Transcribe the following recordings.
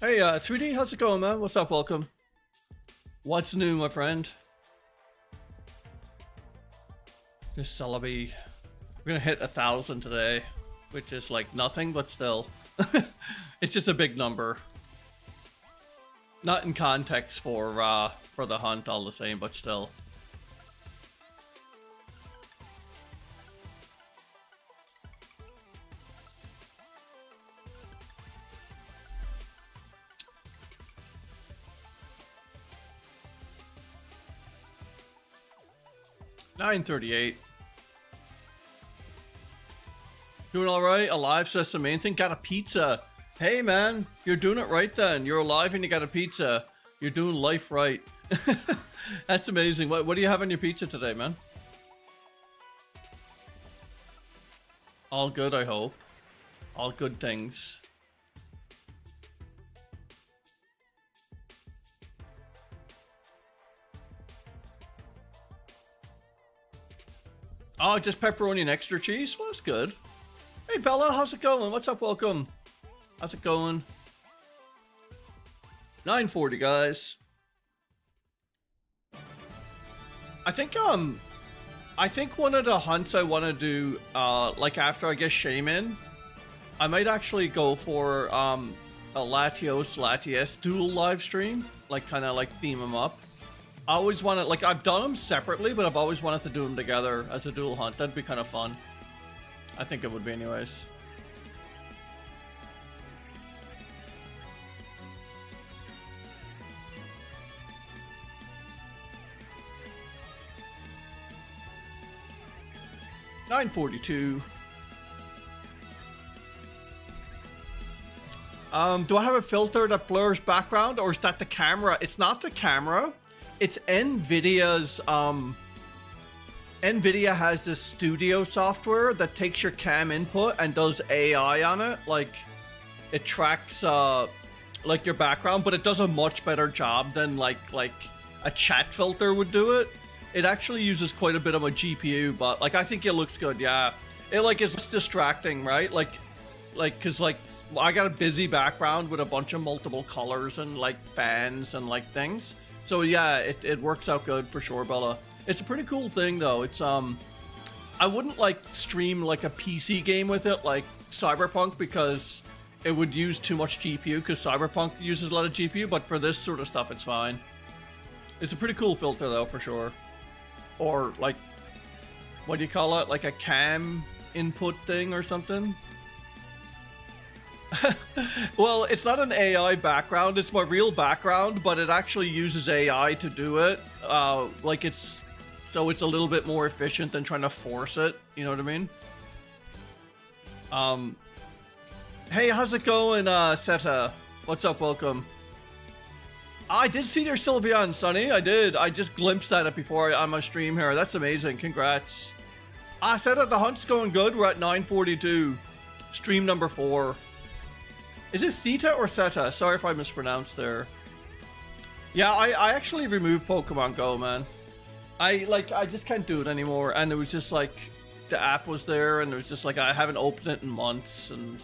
Hey, 3D, how's it going, man? What's up? Welcome. What's new, my friend? This Celebi. We're gonna hit 1,000 today, which is like nothing, but still. It's just a big number. Not in context for the hunt all the same, but still. $9.38. Doing all right? Alive, so that's the main thing. Got a pizza. Hey, man, you're doing it right then. You're alive and you got a pizza. You're doing life right. That's amazing. What do you have on your pizza today, man? All good, I hope. All good things. Oh, just pepperoni and extra cheese? Well, that's good. Hey, Bella, how's it going? What's up? Welcome. How's it going? 9:40, guys. I think one of the hunts I want to do, like after I get Shaman, I might actually go for a Latios dual live stream, like kind of like theme them up. I always wanted, like, I've done them separately, but I've always wanted to do them together as a dual hunt. That'd be kind of fun. I think it would be anyways. $9.42. Do I have a filter that blurs background, or is that the camera? It's not the camera. It's NVIDIA's, NVIDIA has this studio software that takes your cam input and does AI on it. Like, it tracks, like your background, but it does a much better job than like a chat filter would do it. It actually uses quite a bit of a GPU, but like, I think it looks good. Yeah. It like is distracting, right? Like, cause like I got a busy background with a bunch of multiple colors and like fans and like things. So yeah, it works out good for sure, Bella. It's a pretty cool thing though. It's I wouldn't like stream like a PC game with it like Cyberpunk, because it would use too much GPU, because Cyberpunk uses a lot of GPU, but for this sort of stuff it's fine. It's a pretty cool filter though, for sure. Or like, what do you call it? Like a cam input thing or something? Well, it's not an AI background, it's my real background, but it actually uses AI to do it. Like it's a little bit more efficient than trying to force it, you know what I mean? Hey, how's it going, Seta? What's up? Welcome. I did see your Sylveon, Sonny. I did. I just glimpsed at it before on my stream here. That's amazing. Congrats. Seta, the hunt's going good. We're at 9:42. Stream number 4. Is it Theta or Theta? Sorry if I mispronounced there. Yeah, I actually removed Pokemon Go, man. I just can't do it anymore. And it was just like, the app was there and it was just like, I haven't opened it in months. And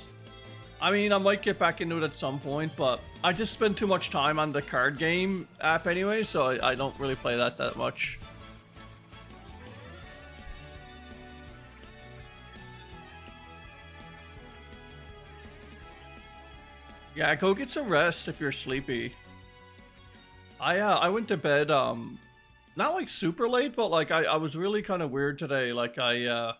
I mean, I might get back into it at some point, but I just spend too much time on the card game app anyway, so I don't really play that much. Yeah, go get some rest if you're sleepy. I went to bed, not like super late, but like I was really kind of weird today. Like I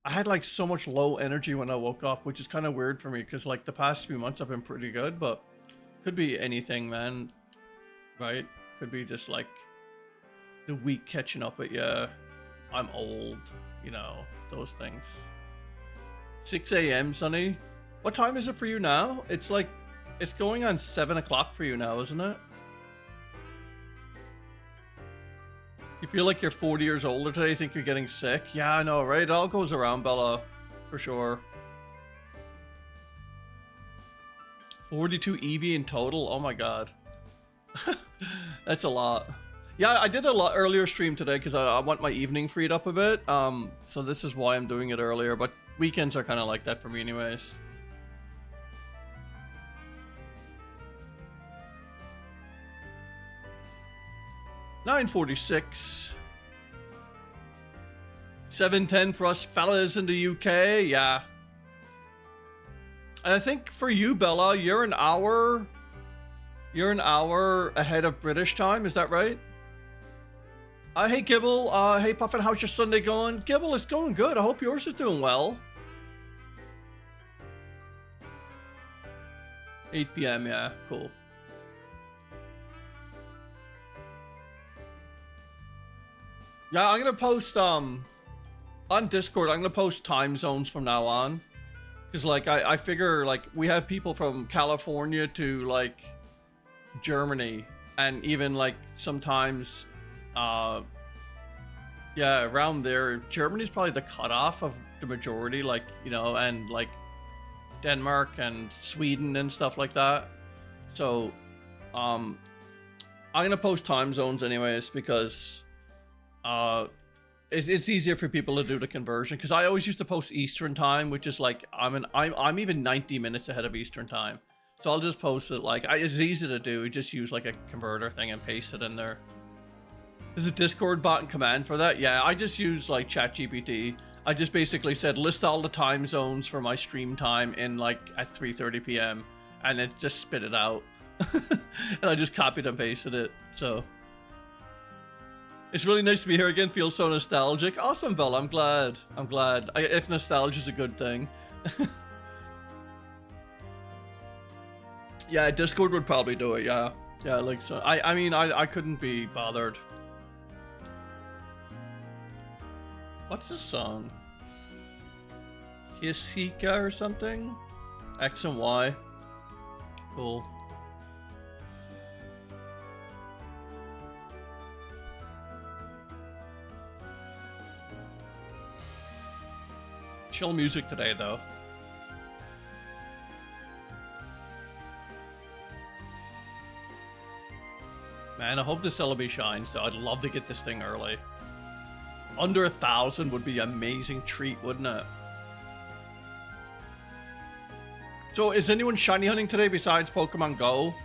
had like so much low energy when I woke up, which is kind of weird for me, because like the past few months I've been pretty good, but could be anything, man. Right? Could be just like the week catching up at you. I'm old, you know, those things. 6 a.m. Sonny. What time is it for you now? It's like, it's going on 7 o'clock for you now, isn't it? You feel like you're 40 years older today, you think you're getting sick? Yeah, I know, right? It all goes around, Bella. For sure. 42 Eevee in total? Oh my god. That's a lot. Yeah, I did a lot earlier stream today because I want my evening freed up a bit. So this is why I'm doing it earlier, but weekends are kind of like that for me anyways. 9:46. 7:10 for us fellas in the UK. Yeah. And I think for you, Bella, you're an hour ahead of British time. Is that right? Hey Gibble. Hey Puffin, how's your Sunday going? Gibble, it's going good. I hope yours is doing well. 8 p.m. Yeah, cool. Yeah, I'm gonna post on Discord. I'm gonna post time zones from now on, because like I figure like we have people from California to like Germany, and even like sometimes yeah, around there. Germany's probably the cutoff of the majority, like, you know, and like Denmark and Sweden and stuff like that. So I'm gonna post time zones anyways, because it's easier for people to do the conversion, because I always used to post Eastern time, which is like I'm even 90 minutes ahead of Eastern time. So I'll just post it like it's easy to do. Just use like a converter thing and paste it in there. There's a Discord bot and command for that. Yeah, I just use like ChatGPT. I just basically said list all the time zones for my stream time in like at 3:30 p.m. and it just spit it out. And I just copied and pasted it. So it's really nice to be here again. Feels so nostalgic. Awesome, Bella. I'm glad. If nostalgia is a good thing. Yeah, Discord would probably do it. Yeah, like so. I mean, I couldn't be bothered. What's this song? Hisika or something? X and Y. Cool. Chill music today, though. Man, I hope the Celebi shines, though. I'd love to get this thing early. Under 1,000 would be an amazing treat, wouldn't it? So, is anyone shiny hunting today besides Pokemon Go?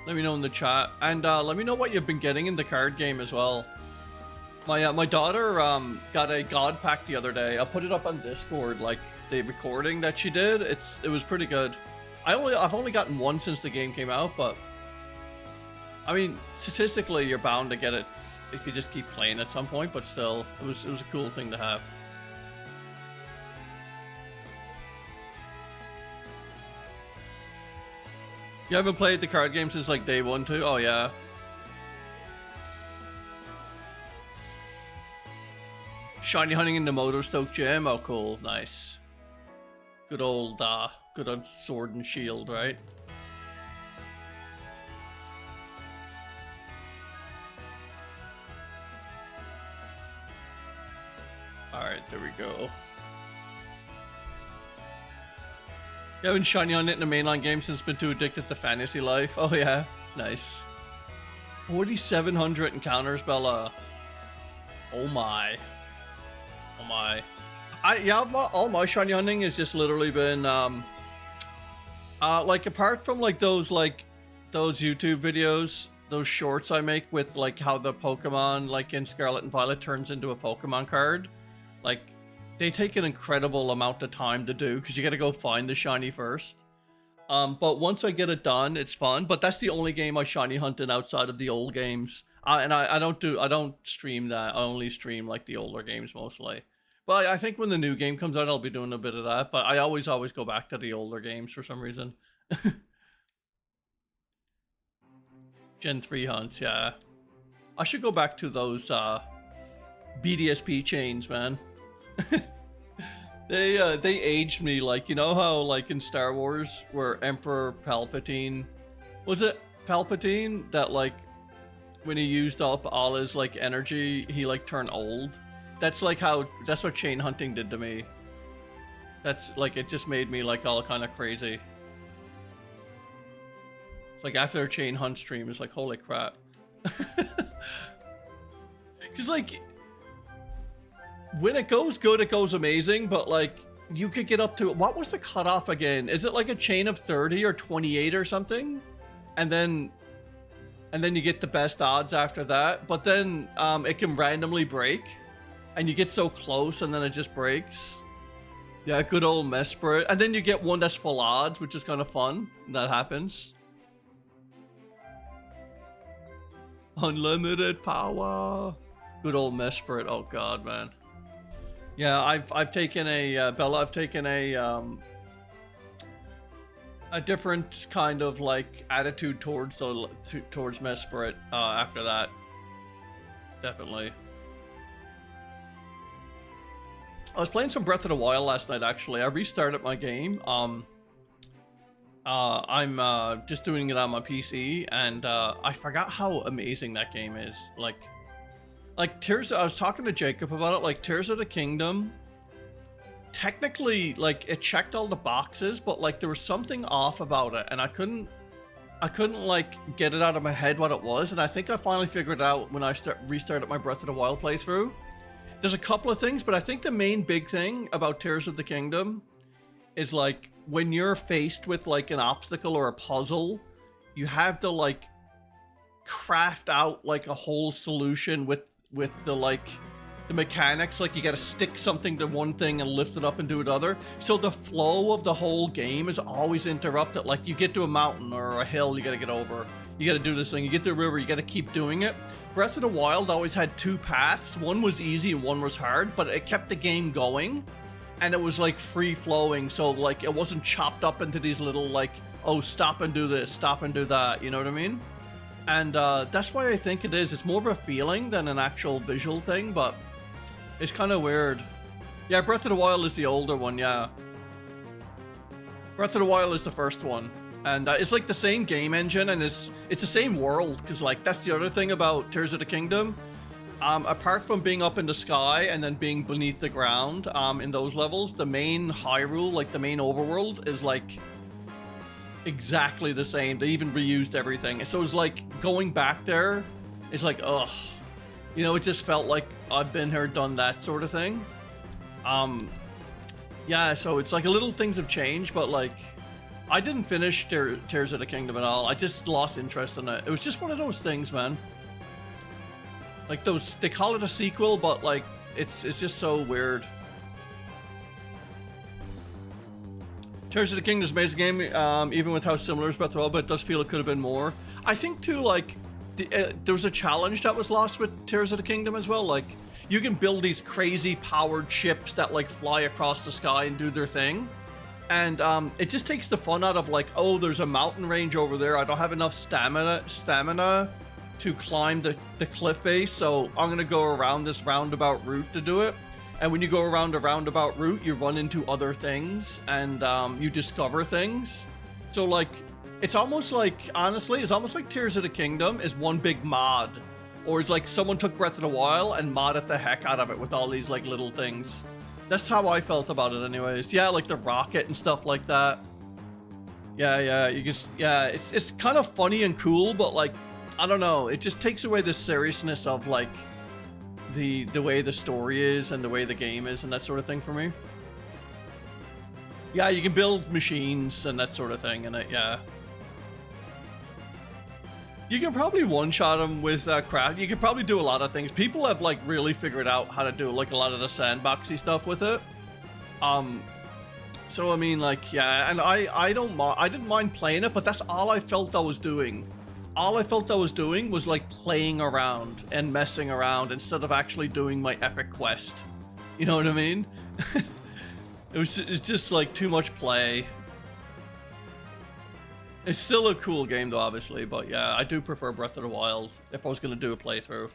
Let me know in the chat. And let me know what you've been getting in the card game as well. My daughter got a God Pack the other day. I'll put it up on Discord, like the recording that she did. It was pretty good. I've only gotten one since the game came out, but I mean, statistically, you're bound to get it if you just keep playing at some point. But still, it was a cool thing to have. You haven't played the card game since like day 1 too? Oh yeah. Shiny hunting in the Motorstoke gym. Oh cool, nice. Good old Sword and Shield, right? Alright, there we go. You haven't shiny on it in the mainline game since been too addicted to fantasy life. Oh yeah, nice. 4,700 encounters, Bella. Oh my. Oh my. All my shiny hunting has just literally been like apart from like those YouTube videos, those shorts I make with like how the Pokemon like in Scarlet and Violet turns into a Pokemon card, like they take an incredible amount of time to do because you got to go find the shiny first. But once I get it done, it's fun. But that's the only game I shiny hunted outside of the old games. And I don't stream that. I only stream like the older games mostly. But I think when the new game comes out, I'll be doing a bit of that. But I always go back to the older games for some reason. Gen 3 hunts, yeah. I should go back to those BDSP chains, man. They aged me, like, you know how like in Star Wars where Emperor Palpatine, was it Palpatine that like when he used up all his like energy he like turned old? That's like that's what chain hunting did to me. That's like, it just made me like all kind of crazy. It's like after a chain hunt stream, it's like, holy crap. Cause like when it goes good, it goes amazing, but like you could get up to, what was the cutoff again? Is it like a chain of 30 or 28 or something? And then and then you get the best odds after that. But then it can randomly break, and you get so close, and then it just breaks. Yeah, good old Mesprit. And then you get one that's full odds, which is kind of fun. That happens. Unlimited power. Good old Mesprit. Oh god, man. Yeah, I've taken a Bella. I've taken a different kind of like attitude towards Mesprit after that. Definitely. I was playing some Breath of the Wild last night. Actually, I restarted my game. I'm just doing it on my PC, and I forgot how amazing that game is. Like Tears. I was talking to Jacob about it. Like Tears of the Kingdom. Technically, like it checked all the boxes, but like there was something off about it, and I couldn't like get it out of my head what it was. And I think I finally figured it out when I restarted my Breath of the Wild playthrough. There's a couple of things, but I think the main big thing about Tears of the Kingdom is like when you're faced with like an obstacle or a puzzle, you have to like craft out like a whole solution with the mechanics. Like you got to stick something to one thing and lift it up and do it other. So the flow of the whole game is always interrupted. Like you get to a mountain or a hill, you got to get over. You got to do this thing. You get to a river, you got to keep doing it. Breath of the Wild always had two paths. One was easy and one was hard, but it kept the game going, and it was like free flowing. So like it wasn't chopped up into these little like, oh, stop and do this, stop and do that. You know what I mean? And that's why I think it is. It's more of a feeling than an actual visual thing, but it's kind of weird. Yeah, Breath of the Wild is the older one. Yeah, Breath of the Wild is the first one. And it's like the same game engine, and it's the same world, because like that's the other thing about Tears of the Kingdom. Apart from being up in the sky and then being beneath the ground in those levels, the main Hyrule, like the main overworld, is like exactly the same. They even reused everything. So it's like going back there is like, ugh. You know, it just felt like I've been here, done that sort of thing. Yeah, so it's like a little things have changed, but like I didn't finish Tears of the Kingdom at all. I just lost interest in it. It was just one of those things, man. Like those, they call it a sequel, but like it's just so weird. Tears of the Kingdom is an amazing game, even with how similar it's Breath of the Wild, but it does feel it could have been more. I think too, like there was a challenge that was lost with Tears of the Kingdom as well. Like you can build these crazy powered ships that like fly across the sky and do their thing. And it just takes the fun out of like, oh, there's a mountain range over there. I don't have enough stamina to climb the cliff face, so I'm gonna go around this roundabout route to do it. And when you go around a roundabout route, you run into other things, and you discover things. So like, it's almost like, honestly, it's almost like Tears of the Kingdom is one big mod. Or it's like someone took Breath of the Wild and modded the heck out of it with all these like little things. That's how I felt about it anyways. Yeah, like the rocket and stuff like that. Yeah, you just, yeah, it's kind of funny and cool, but like, I don't know, it just takes away the seriousness of like the way the story is and the way the game is and that sort of thing for me. Yeah, you can build machines and that sort of thing in it, yeah. You can probably one-shot them with craft. You can probably do a lot of things. People have like really figured out how to do like a lot of the sandboxy stuff with it. So I mean, like, yeah, and I didn't mind playing it, but that's all I felt I was doing. All I felt I was doing was like playing around and messing around instead of actually doing my epic quest. You know what I mean? It's just like too much play. It's still a cool game though, obviously, but yeah, I do prefer Breath of the Wild if I was going to do a playthrough.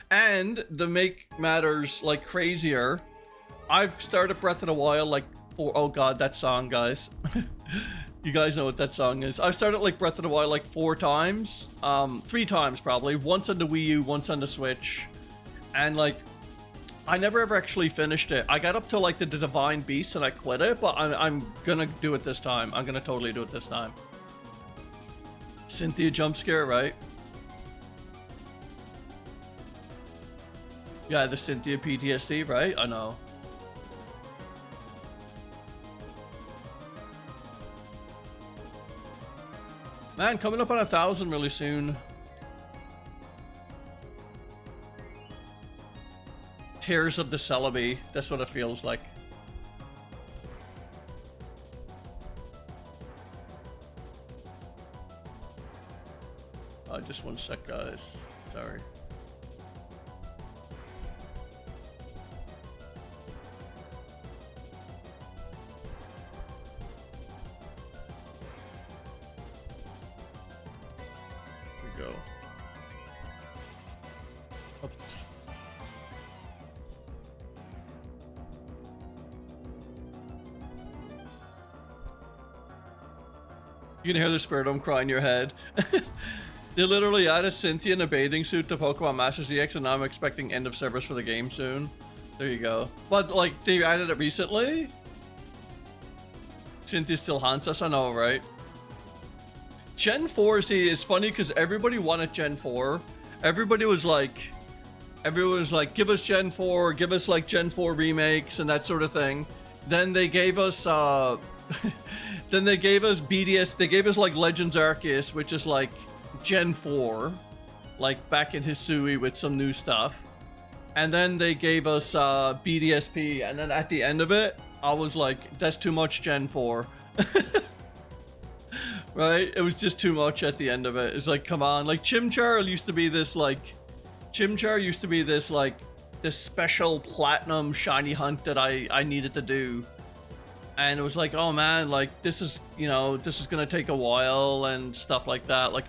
And to make matters like crazier, I've started Breath of the Wild like oh god, that song, guys. You guys know what that song is. I've started like Breath of the Wild like 4 times, 3 times probably, once on the Wii U, once on the Switch, and like I never ever actually finished it. I got up to like the Divine Beast and I quit it, but I'm gonna do it this time. I'm gonna totally do it this time. Cynthia jump scare, right? Yeah, the Cynthia PTSD, right? I know. Man, coming up on 1,000 really soon. Tears of the Celebi. That's what it feels like. Just one sec, guys. Sorry. Here we go. Oops. You can hear the Spiridome cry in your head. They literally added Cynthia in a bathing suit to Pokemon Masters EX, and now I'm expecting end of service for the game soon. There you go. But, like, they added it recently? Cynthia still haunts us, I know, right? Gen 4, see, it's funny because everybody wanted Gen 4. Everybody was like, give us Gen 4, give us, like, Gen 4 remakes and that sort of thing. Then they gave us, then they gave us BDS, they gave us, like, Legends Arceus, which is, like, Gen 4, like back in Hisui with some new stuff. And then they gave us BDSP, and then at the end of it, I was like, that's too much Gen 4. Right? It was just too much at the end of it. It's like, come on. Like, Chimchar used to be this, like, this special platinum shiny hunt that I needed to do. And it was like, oh man, like, this is, you know, this is gonna take a while and stuff like that. Like,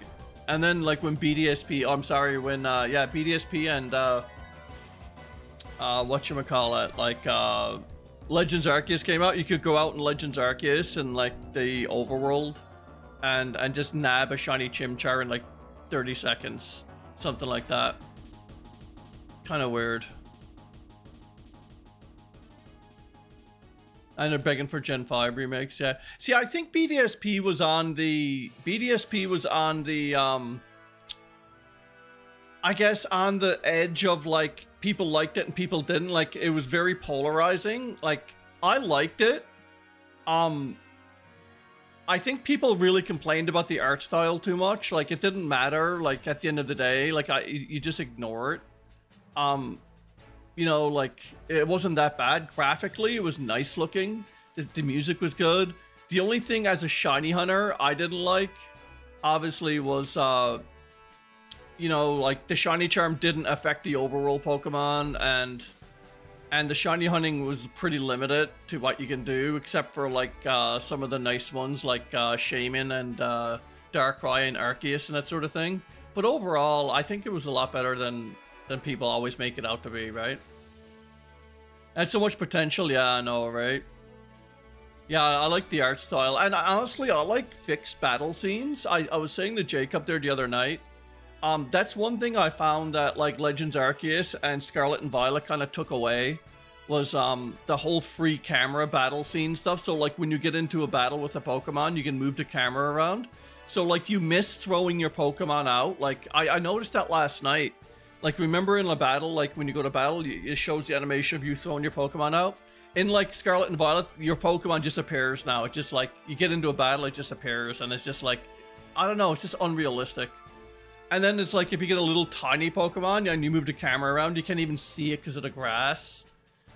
and then, like, when BDSP, oh, I'm sorry, when, yeah, BDSP and, whatchamacallit, like, Legends Arceus came out, you could go out in Legends Arceus and, like, the overworld and just nab a shiny Chimchar in, like, 30 seconds. Something like that. Kind of weird. And they're begging for Gen 5 remakes, yeah. See, I think BDSP was on the, I guess on the edge of, like, people liked it and people didn't. Like, it was very polarizing. Like, I liked it. I think people really complained about the art style too much. Like, it didn't matter, like, at the end of the day. Like, you just ignore it. You know, like, it wasn't that bad. Graphically, it was nice looking. The music was good. The only thing as a shiny hunter I didn't like, obviously, was, you know, like, the shiny charm didn't affect the overworld Pokemon, and the shiny hunting was pretty limited to what you can do, except for, like, some of the nice ones, like, Shaman and Darkrai and Arceus and that sort of thing. But overall, I think it was a lot better than people always make it out to be, right? And so much potential, yeah, I know, right? Yeah, I like the art style, and honestly, I like fixed battle scenes. I was saying to Jacob there the other night, that's one thing I found that, like, Legends Arceus and Scarlet and Violet kind of took away, was the whole free camera battle scene stuff. So, like, when you get into a battle with a Pokemon, you can move the camera around. So, like, you miss throwing your Pokemon out. Like, I noticed that last night. Like, remember in a battle, like, when you go to battle, it shows the animation of you throwing your Pokemon out. In, like, Scarlet and Violet, your Pokemon just appears now. It's just, like, you get into a battle, it just appears, and it's just, like, I don't know, it's just unrealistic. And then it's, like, if you get a little tiny Pokemon and you move the camera around, you can't even see it because of the grass.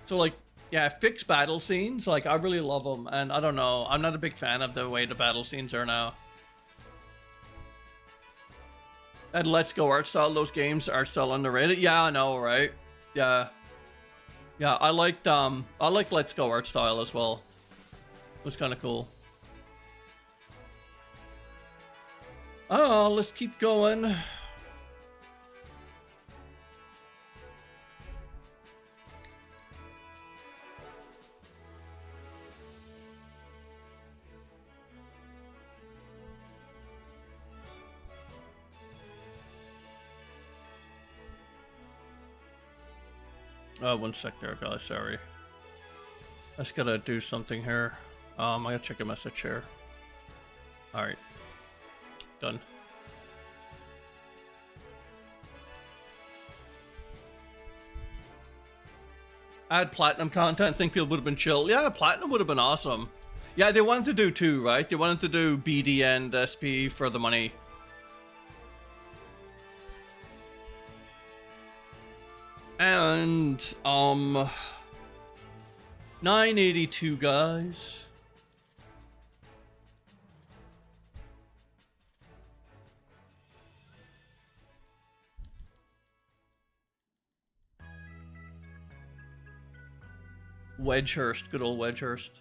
So, like, yeah, fixed battle scenes, like, I really love them, and I don't know, I'm not a big fan of the way the battle scenes are now. And Let's Go art style, those games are still underrated. Yeah, I know, right? Yeah. Yeah, I like Let's Go art style as well. It was kind of cool. Oh, let's keep going. One sec there, guys, sorry. I just gotta do something here. I gotta check a message here. Alright. Done. Add platinum content, think people would have been chill. Yeah, platinum would have been awesome. Yeah, they wanted to do two, right? They wanted to do BD and SP for the money. And And 982 guys. Wedgehurst, good old Wedgehurst.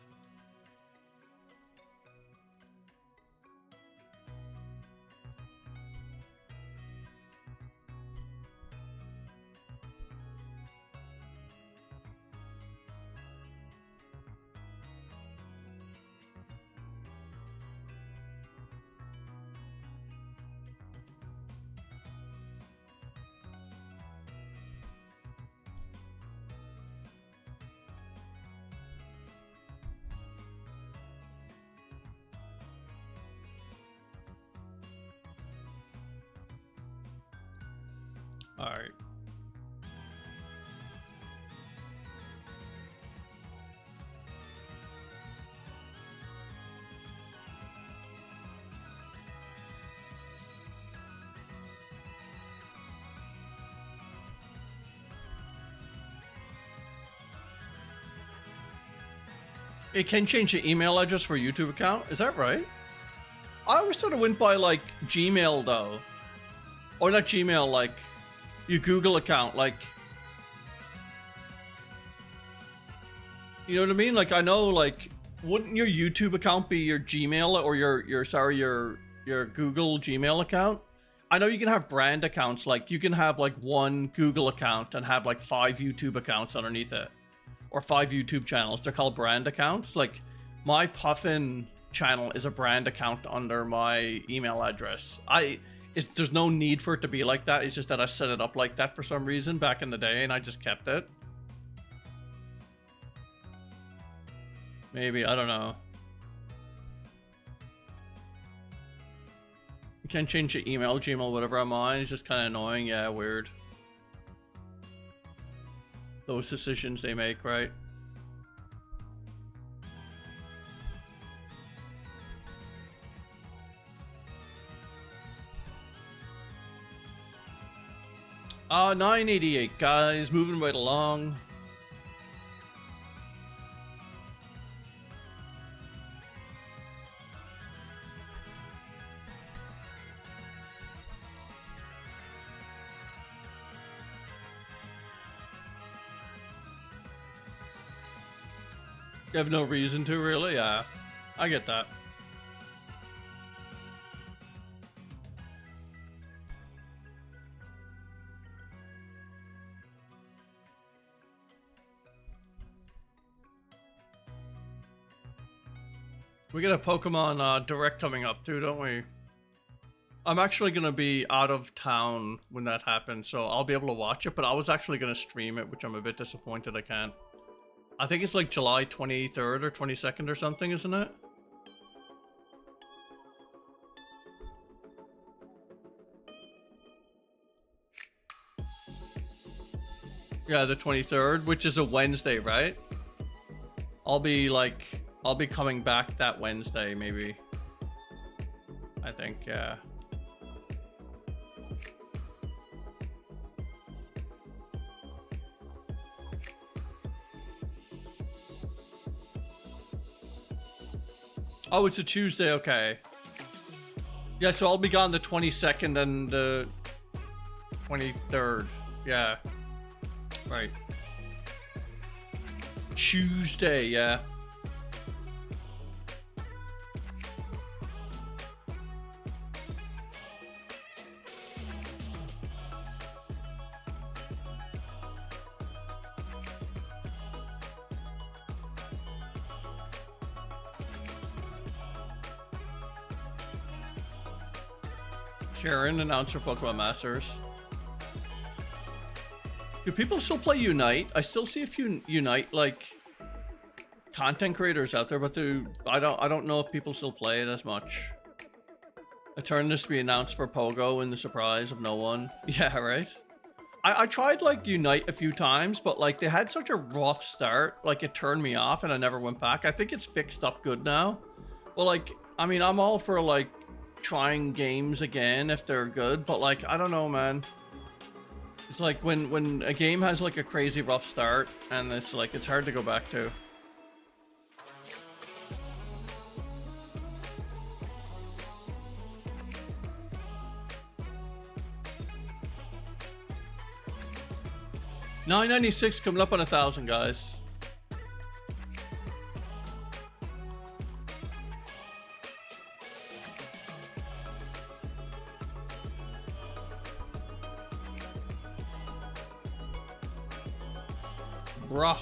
All right. It can change the email address for YouTube account. Is that right? I always thought it went by like Gmail though, or not Gmail, like your Google account, like, you know what I mean? Like, I know, like, wouldn't your YouTube account be your Gmail or your Google Gmail account? I know you can have brand accounts, like you can have like one Google account and have like 5 YouTube accounts underneath it, or 5 YouTube channels. They're called brand accounts. Like my Puffin channel is a brand account under my email address. There's no need for it to be like that. It's just that I set it up like that for some reason back in the day, and I just kept it. Maybe, I don't know. You can't change your email, Gmail, whatever I'm on. It's just kind of annoying. Yeah, weird. Those decisions they make, right? 988 guys, moving right along. You have no reason to, really? Yeah, I get that. We get a Pokemon Direct coming up too, don't we? I'm actually going to be out of town when that happens, so I'll be able to watch it, but I was actually going to stream it, which I'm a bit disappointed I can't. I think it's like July 23rd or 22nd or something, isn't it? Yeah, the 23rd, which is a Wednesday, right? I'll be coming back that Wednesday, maybe. I think, yeah. Oh, it's a Tuesday, okay. Yeah, so I'll be gone the 22nd and the 23rd. Yeah. Right. Tuesday, yeah. Karen, announcer Pokemon Masters. Do people still play Unite? I still see a few Unite like content creators out there, but I don't know if people still play it as much. A turn this to be announced for Pogo in the surprise of no one. Yeah, right. I tried like Unite a few times, but like they had such a rough start, like it turned me off and I never went back. I think it's fixed up good now. Well, like, I mean, I'm all for like trying games again if they're good, but like, I don't know, man. It's like when a game has like a crazy rough start, and it's like it's hard to go back to. $9.96 coming up on 1,000, guys. Bruh.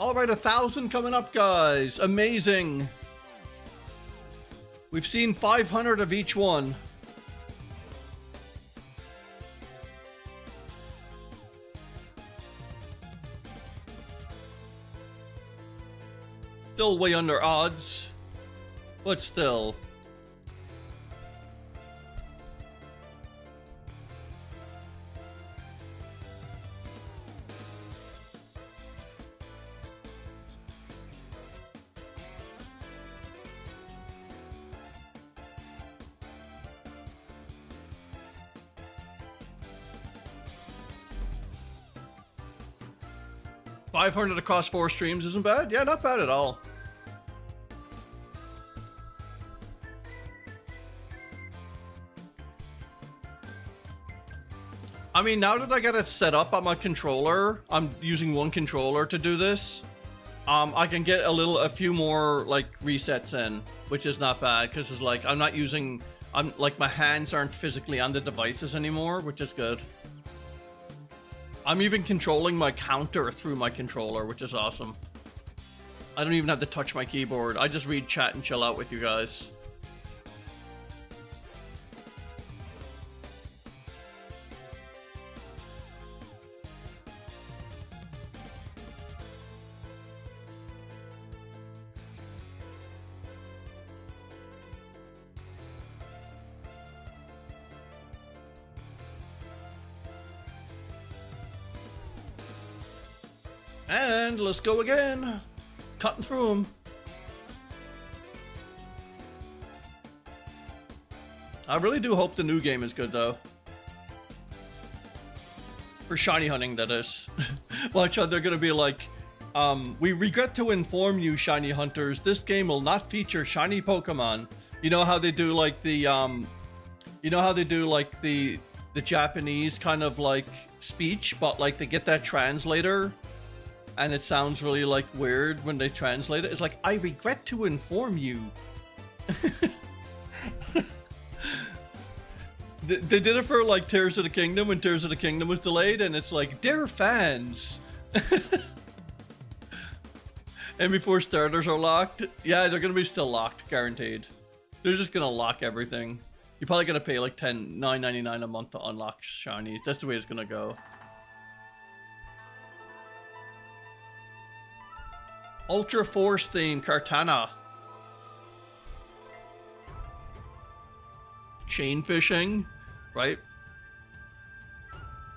All right, 1,000 coming up, guys. Amazing. We've seen 500 of each one. Still way under odds, but still. $500 across 4 streams isn't bad. Yeah, not bad at all. I mean, now that I got it set up on my controller, I'm using one controller to do this. I can get a few more like resets in, which is not bad because it's like I'm like my hands aren't physically on the devices anymore, which is good. I'm even controlling my counter through my controller, which is awesome. I don't even have to touch my keyboard. I just read chat and chill out with you guys. And let's go again. Cutting through them. I really do hope the new game is good, though. For shiny hunting, that is. Watch out, they're gonna be like, we regret to inform you, shiny hunters, this game will not feature shiny Pokemon. You know how they do like the, you know how they do like the Japanese kind of like speech, but like they get that translator and it sounds really like weird when they translate it. It's like, I regret to inform you. They did it for like Tears of the Kingdom when Tears of the Kingdom was delayed, and it's like, dear fans. And before starters are locked, yeah, they're gonna be still locked, guaranteed. They're just gonna lock everything. You're probably gonna pay like $9.99 a month to unlock shinies. That's the way it's gonna go. Ultra Force theme, Kartana. Chain fishing, right?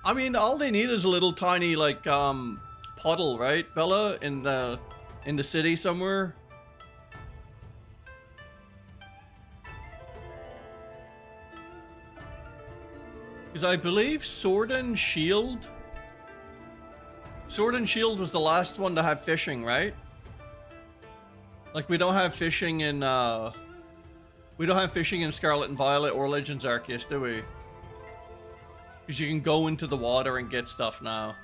I mean, all they need is a little tiny like puddle, right, Bella, in the city somewhere. Because I believe Sword and Shield was the last one to have fishing, right? Like, we don't have fishing in Scarlet and Violet or Legends Arceus, do we? Because you can go into the water and get stuff now.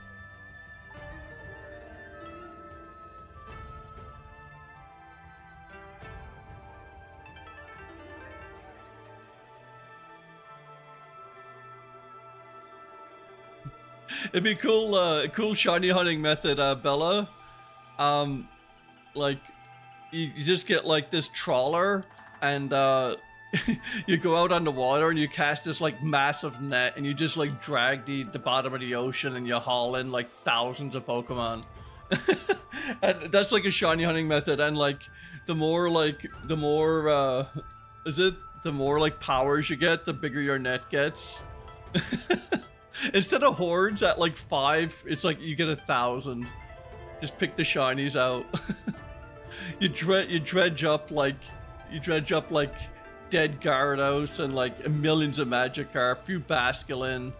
It'd be cool, cool shiny hunting method, Bella. Like, you just get like this trawler, and you go out on the water and you cast this like massive net and you just like drag the bottom of the ocean and you haul in like thousands of Pokemon. And that's like a shiny hunting method, and like the more powers you get, the bigger your net gets. Instead of hordes at like 5, it's like you get 1,000. Just pick the shinies out. you dredge up like dead Gyarados and like millions of Magikarp, few Basculin,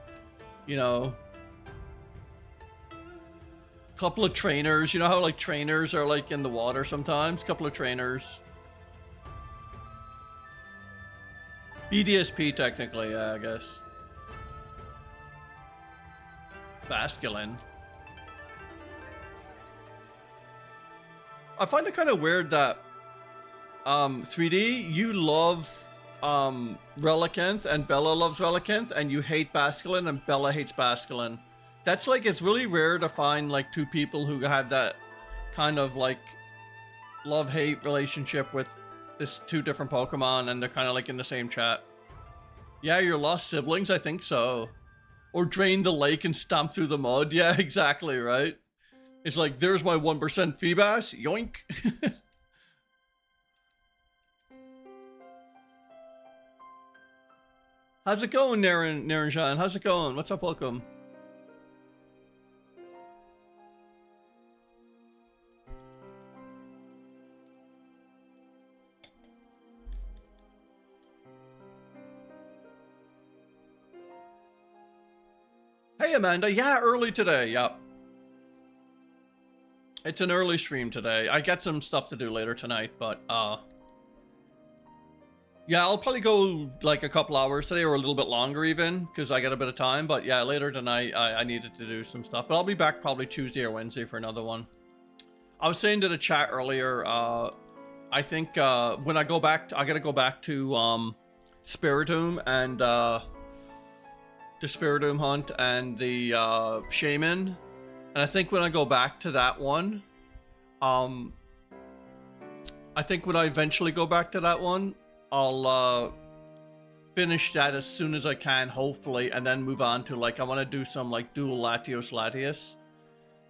you know. Couple of trainers, you know how like trainers are like in the water sometimes? Couple of trainers. BDSP technically, yeah, I guess. Basculin. I find it kind of weird that 3D, you love Relicanth and Bella loves Relicanth, and you hate Basculin and Bella hates Basculin. That's like, it's really rare to find like two people who have that kind of like love-hate relationship with this two different Pokemon, and they're kind of like in the same chat. Yeah, your lost siblings, I think so. Or drain the lake and stomp through the mud. Yeah, exactly, right? It's like, there's my 1% Feebas, yoink. How's it going, Naranjan? How's it going? What's up, welcome? Hey, Amanda. Yeah, early today. Yep. It's an early stream today. I got some stuff to do later tonight, but, yeah, I'll probably go like a couple hours today or a little bit longer even, because I got a bit of time. But yeah, later tonight, I needed to do some stuff. But I'll be back probably Tuesday or Wednesday for another one. I was saying to the chat earlier, I think when I go back, I got to go back to Spiritomb and the Spiritomb hunt and the Shaman. And I think when I go back to that one, I think when I eventually go back to that one, I'll finish that as soon as I can, hopefully, and then move on to, like, I want to do some, like, dual Latios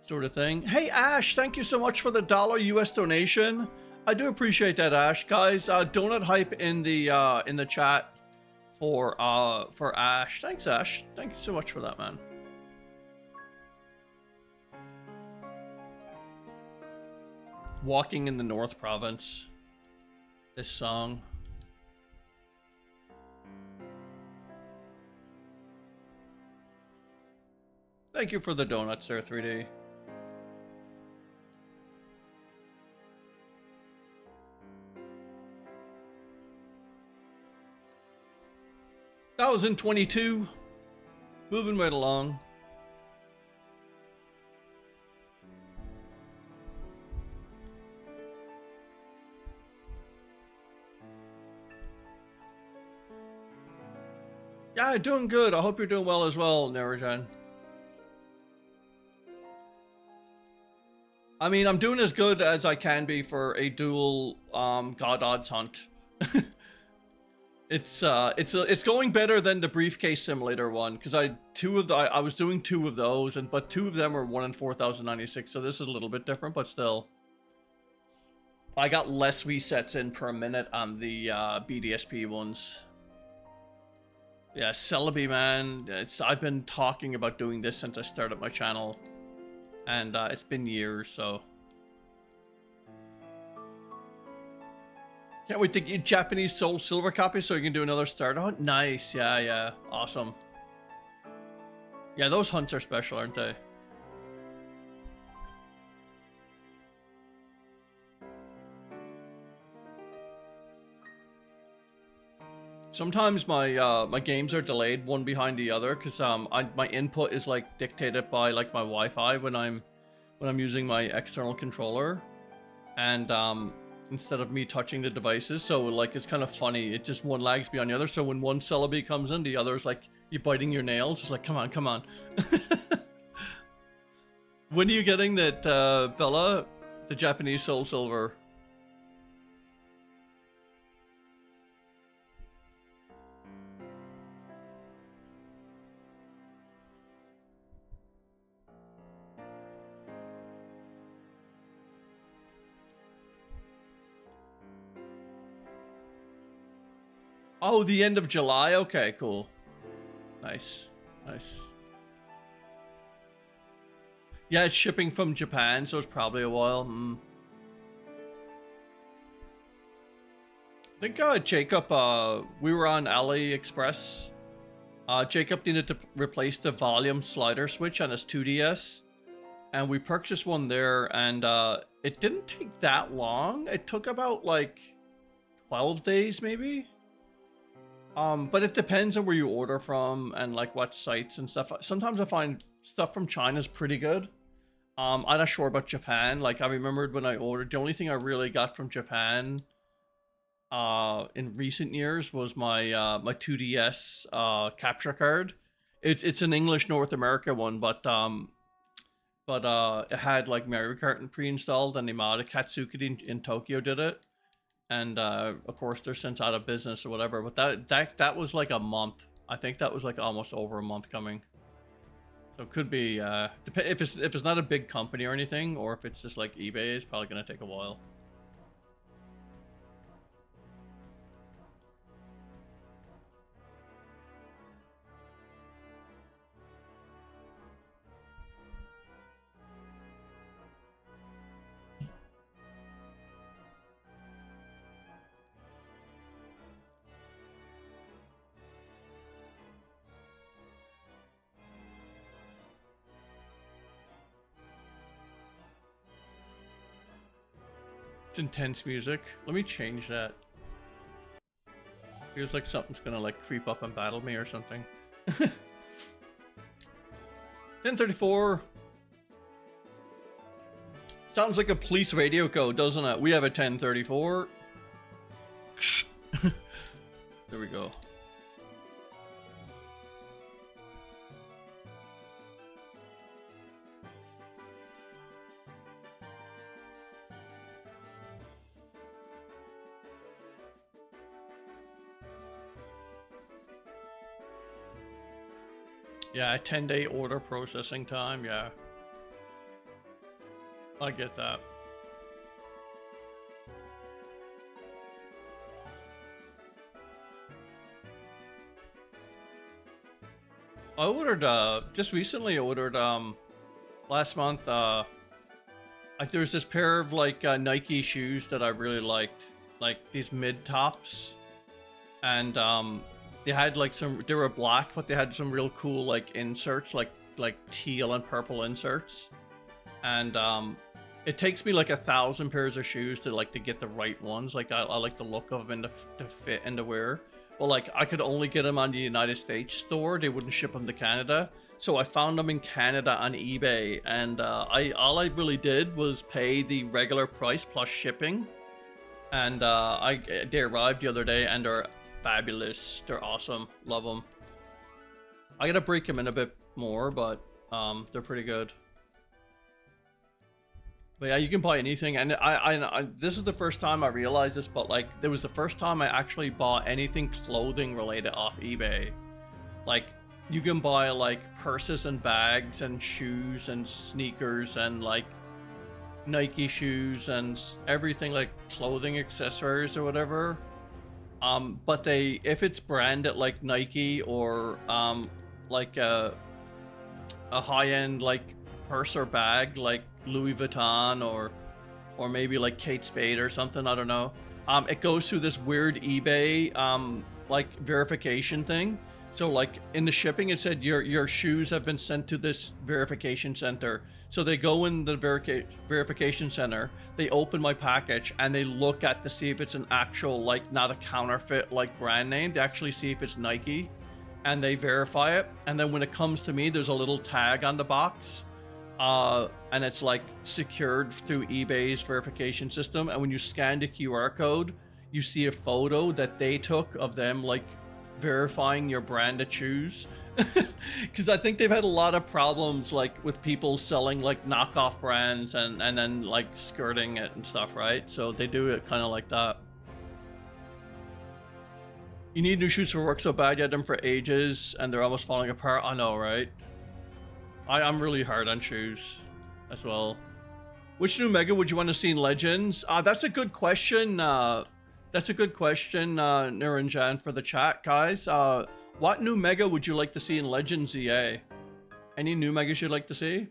sort of thing. Hey, Ash, thank you so much for the $1 US donation. I do appreciate that, Ash. Guys, donut hype in the chat for Ash. Thanks, Ash. Thank you so much for that, man. Walking in the North Province. This song. Thank you for the donuts there, 3D. That was in 22. Moving right along. Yeah, doing good. I hope you're doing well as well, Narajan. I mean, I'm doing as good as I can be for a dual God Odds hunt. It's going better than the briefcase simulator one, because I was doing 2 of those, but 2 of them were 1 in 4,096, so this is a little bit different, but still. I got less resets in per minute on the BDSP ones. Yeah, Celebi, man. I've been talking about doing this since I started my channel, and it's been years, so. Can't wait to get Japanese SoulSilver copy so you can do another start hunt. Nice, yeah, awesome. Yeah, those hunts are special, aren't they? Sometimes my my games are delayed one behind the other because my input is like dictated by like my Wi-Fi when I'm using my external controller, and instead of me touching the devices, so like it's kind of funny. It just one lags behind the other. So when one Celebi comes in, the other's like you biting your nails. It's like come on. When are you getting that Bella, the Japanese SoulSilver? Oh, the end of July? Okay, cool. Nice. Nice. Yeah, it's shipping from Japan, so it's probably a while. I think Jacob, we were on AliExpress. Jacob needed to replace the volume slider switch on his 2DS. And we purchased one there, and it didn't take that long. It took about like 12 days maybe. But it depends on where you order from and like what sites and stuff. Sometimes I find stuff from China is pretty good. I'm not sure about Japan. Like I remembered when I ordered, the only thing I really got from Japan in recent years was my my 2DS capture card. It's an English North America one, but it had like Mario Kart pre-installed, and the Imada Katsuki in Tokyo did it. And of course they're since out of business or whatever, but that was like a month. I think that was like almost over a month coming. So it could be if it's not a big company or anything, or if it's just like eBay, it's probably gonna take a while. It's intense music. Let me change that. Feels like something's gonna like creep up and battle me or something. 1034. Sounds like a police radio code, doesn't it? We have a 1034. There we go. Yeah, a 10-day order processing time, yeah. I get that. I ordered, just recently ordered, last month, like there's this pair of like Nike shoes that I really liked, like these mid tops, and they had like they were black, but they had some real cool like inserts, like teal and purple inserts. And it takes me like 1,000 pairs of shoes to get the right ones. Like I like the look of them and to fit and to wear. But like I could only get them on the United States store. They wouldn't ship them to Canada. So I found them in Canada on eBay, and all I really did was pay the regular price plus shipping. And they arrived the other day, and they're fabulous. They're awesome. Love them. I gotta break them in a bit more, but they're pretty good. But yeah, you can buy anything, and I this is the first time I realized this, but like it was the first time I actually bought anything clothing related off eBay. Like you can buy like purses and bags and shoes and sneakers and like Nike shoes and everything, like clothing accessories or whatever. But if it's branded like Nike or like a high-end like purse or bag like Louis Vuitton or maybe like Kate Spade or something, I don't know. It goes through this weird eBay like verification thing. So like in the shipping, it said your shoes have been sent to this verification center. So they go in the verification center, they open my package, and they look at to see if it's an actual, like not a counterfeit like brand name. They actually see if it's Nike, and they verify it. And then when it comes to me, there's a little tag on the box, and it's like secured through eBay's verification system. And when you scan the QR code, you see a photo that they took of them like verifying your brand of shoes. Because I think they've had a lot of problems like with people selling like knockoff brands and then like skirting it and stuff, right? So they do it kind of like that. You need new shoes for work so bad. You had them for ages and they're almost falling apart. I know, right? I'm really hard on shoes as well. Which new mega would you want to see in Legends? That's a good question, That's a good question, Niranjan, for the chat, guys. What new mega would you like to see in Legends EA? Any new megas you'd like to see?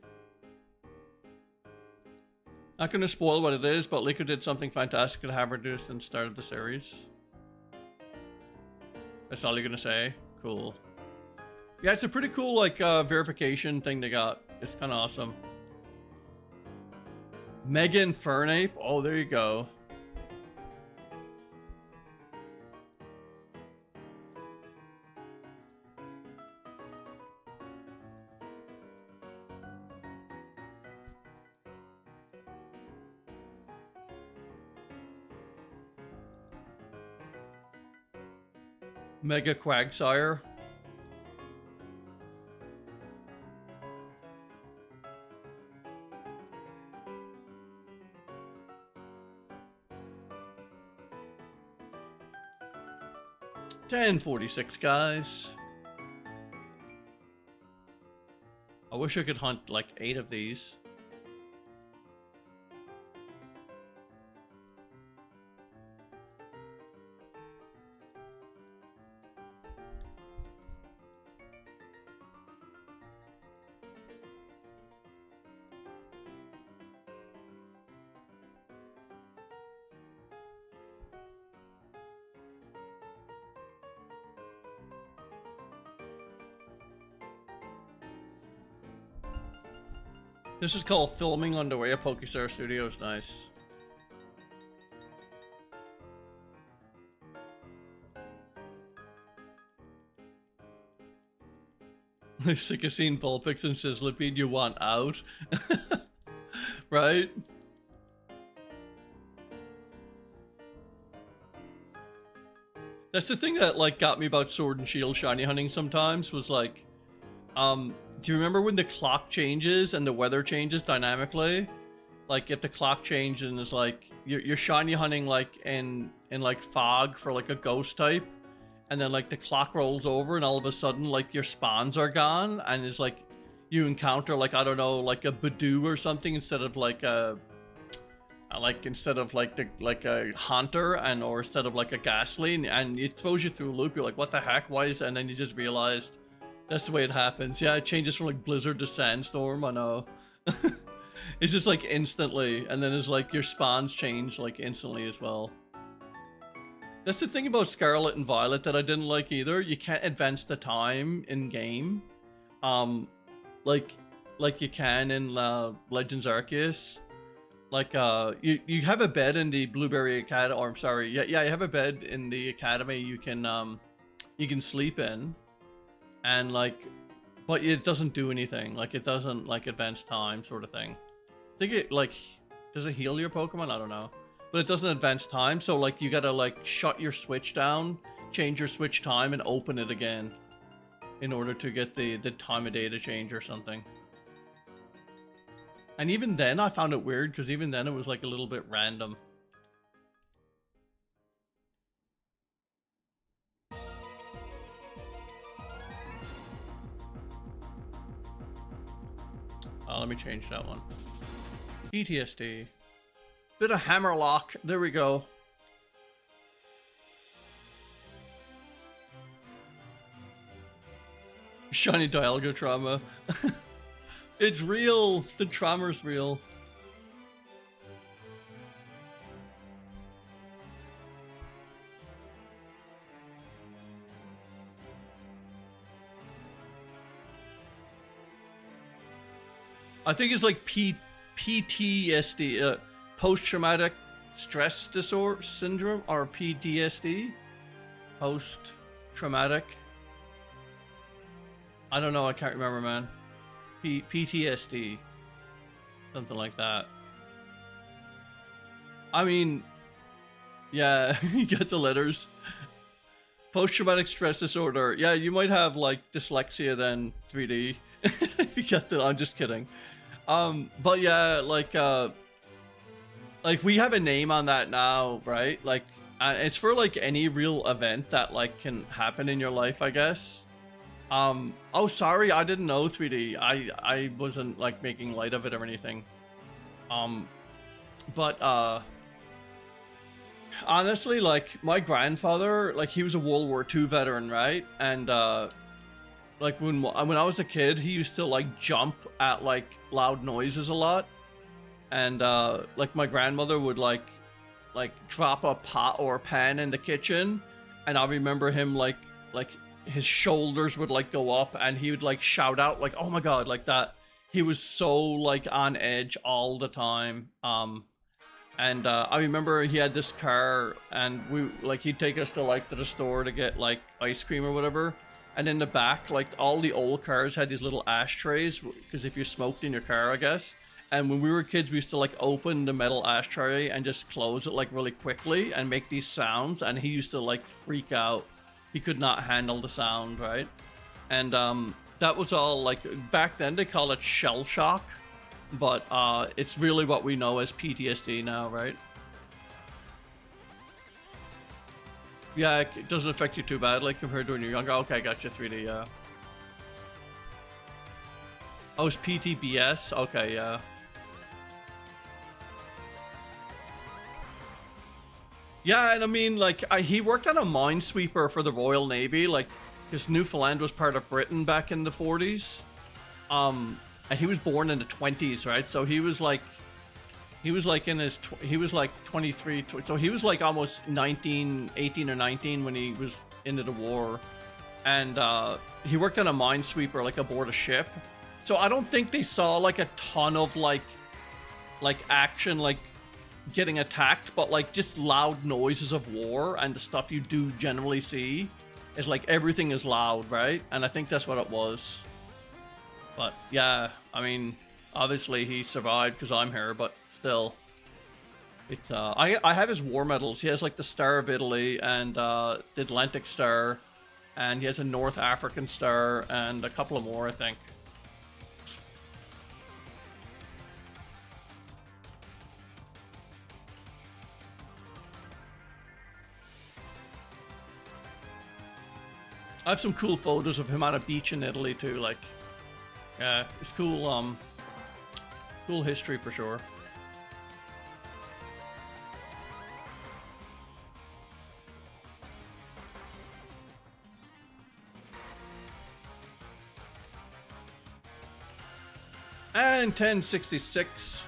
Not going to spoil what it is, but Liquid did something fantastic to have reduced and started the series. That's all you're going to say? Cool. Yeah, it's a pretty cool, like, verification thing they got. It's kind of awesome. Mega Infernape? Oh, there you go. Mega Quagsire. $10.46, guys. I wish I could hunt like 8 of these. This is called filming on the way at Pokestar Studios. Nice. Sick of seeing Vulpix and Sizzlipede, you want out? Right? That's the thing that like got me about Sword and Shield shiny hunting sometimes was like, do you remember when the clock changes and the weather changes dynamically? Like if the clock changes and it's like you're shiny hunting like in like fog for like a ghost type, and then like the clock rolls over and all of a sudden like your spawns are gone and it's like you encounter like, I don't know, like a Badoo or something instead of like a Haunter and or instead of like a Ghastly, and it throws you through a loop. You're like, what the heck? Why is that? And then you just realized that's the way it happens. Yeah, it changes from like Blizzard to Sandstorm. I know. It's just like instantly, and then it's like your spawns change like instantly as well. That's the thing about Scarlet and Violet that I didn't like either. You can't advance the time in game, like you can in Legends Arceus. Like you have a bed in the Blueberry Academy, or I'm sorry, yeah, you have a bed in the academy you can sleep in, and like, but it doesn't do anything. Like it doesn't like advance time sort of thing. I think it like, does it heal your Pokemon? I don't know, but it doesn't advance time. So like you gotta like shut your switch down, change your switch time, and open it again in order to get the time of day to change or something. And even then, I found it weird, because even then it was like a little bit random. Let me change that one. PTSD. Bit of Hammerlock. There we go. Shiny Dialga trauma. It's real. The trauma's real. I think it's like PTSD, post-traumatic stress disorder syndrome, or PTSD. Post-traumatic. I don't know. I can't remember, man. PTSD, something like that. I mean, yeah, you get the letters. Post-traumatic stress disorder. Yeah, you might have like dyslexia then, 3D. If you get that, I'm just kidding. But yeah, like we have a name on that now, right? Like, it's for like any real event that like can happen in your life, I guess. Oh, sorry, I didn't know 3D. I wasn't like making light of it or anything. But Honestly, like my grandfather, like he was a World War II veteran, right? And like when I was a kid, he used to like jump at like loud noises a lot, and like my grandmother would like drop a pot or a pan in the kitchen, and I remember him like his shoulders would like go up, and he would like shout out like, "Oh my god!" like that. He was so like on edge all the time. And I remember he had this car, and we like he'd take us to like to the store to get like ice cream or whatever. And in the back, like all the old cars had these little ashtrays because if you smoked in your car, I guess. And when we were kids, we used to like open the metal ashtray and just close it like really quickly and make these sounds. And he used to like freak out. He could not handle the sound, right? And that was all like back then they call it shell shock, but it's really what we know as PTSD now, right? Yeah, it doesn't affect you too badly compared to when you're younger. Okay, gotcha. 3D, yeah. Oh, it's PTBS? Okay, yeah. Yeah, and I mean, like, he worked on a minesweeper for the Royal Navy, like, because Newfoundland was part of Britain back in the 40s. And he was born in the 20s, right? So he was like in his, he was like 23, so he was like almost 19, 18 or 19 when he was into the war. And he worked on a minesweeper, like aboard a ship. So I don't think they saw like a ton of like action, like getting attacked, but like just loud noises of war and the stuff you do generally see is like everything is loud, right? And I think that's what it was. But yeah, I mean, obviously he survived because I'm here, but still. I have his war medals. He has like the Star of Italy and the Atlantic Star, and he has a North African Star and a couple of more, I think. I have some cool photos of him on a beach in Italy too. Like, yeah, it's cool. Cool history for sure. And 1066.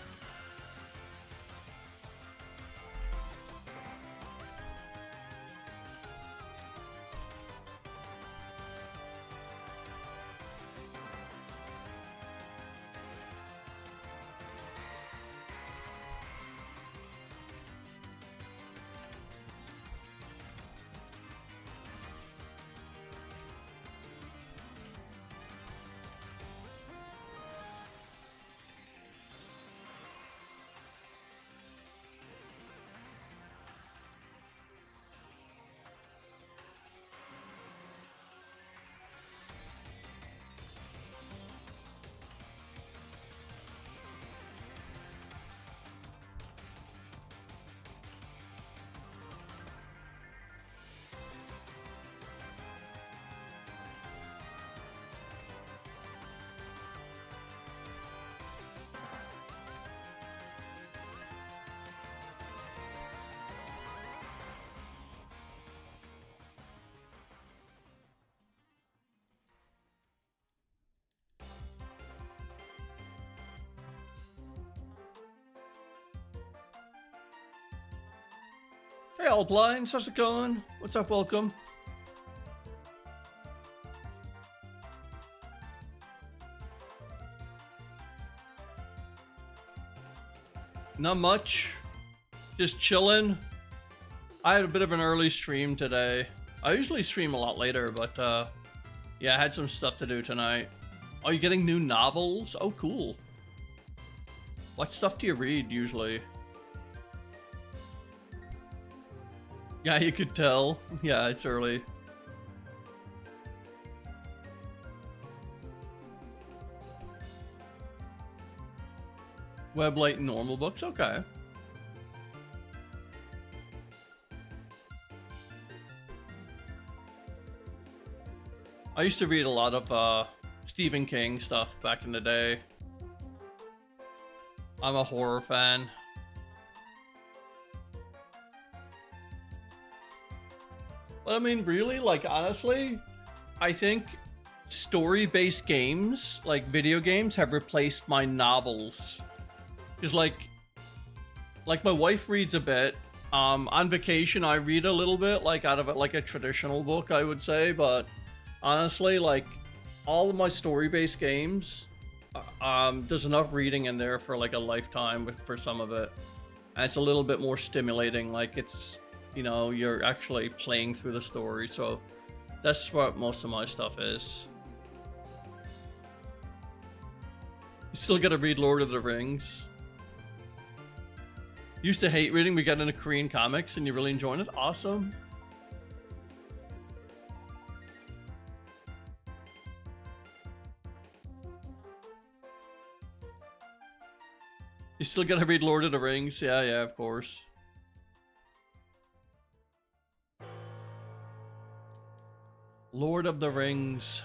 Hey, all blinds, how's it going? What's up? Welcome. Not much. Just chilling. I had a bit of an early stream today. I usually stream a lot later, but yeah, I had some stuff to do tonight. Are you getting new novels? Oh, cool. What stuff do you read usually? Yeah, you could tell. Yeah, it's early. Web light and normal books? Okay. I used to read a lot of Stephen King stuff back in the day. I'm a horror fan. But I mean, really, like, honestly, I think story-based games, like video games, have replaced my novels. Because, like my wife reads a bit. On vacation, I read a little bit, like, out of it, like a traditional book, I would say. But honestly, like, all of my story-based games, there's enough reading in there for, like, a lifetime for some of it. And it's a little bit more stimulating, like, it's, you know, you're actually playing through the story, so that's what most of my stuff is. You still gotta read Lord of the Rings. Used to hate reading, we got into Korean comics, and you're really enjoying it? Awesome. You still gotta read Lord of the Rings? Yeah, of course. Lord of the Rings.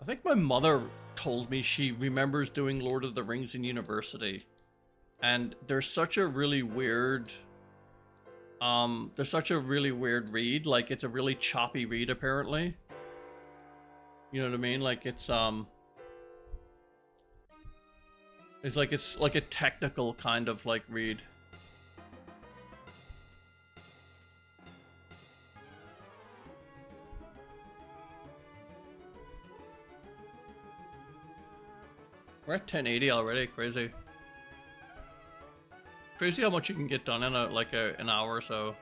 I think my mother told me she remembers doing Lord of the Rings in university. And there's such a really weird read, like it's a really choppy read apparently. You know what I mean? Like it's like a technical kind of like read. We're at 1080 already, crazy. Crazy how much you can get done in an hour or so.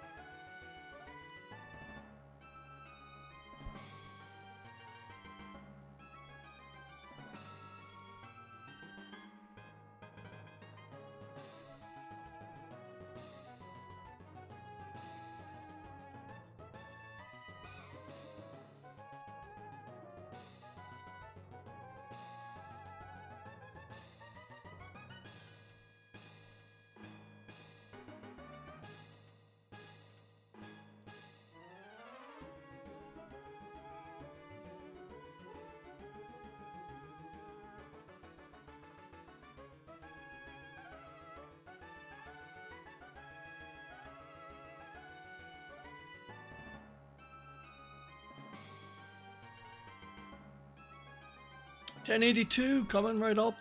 $10.82 coming right up.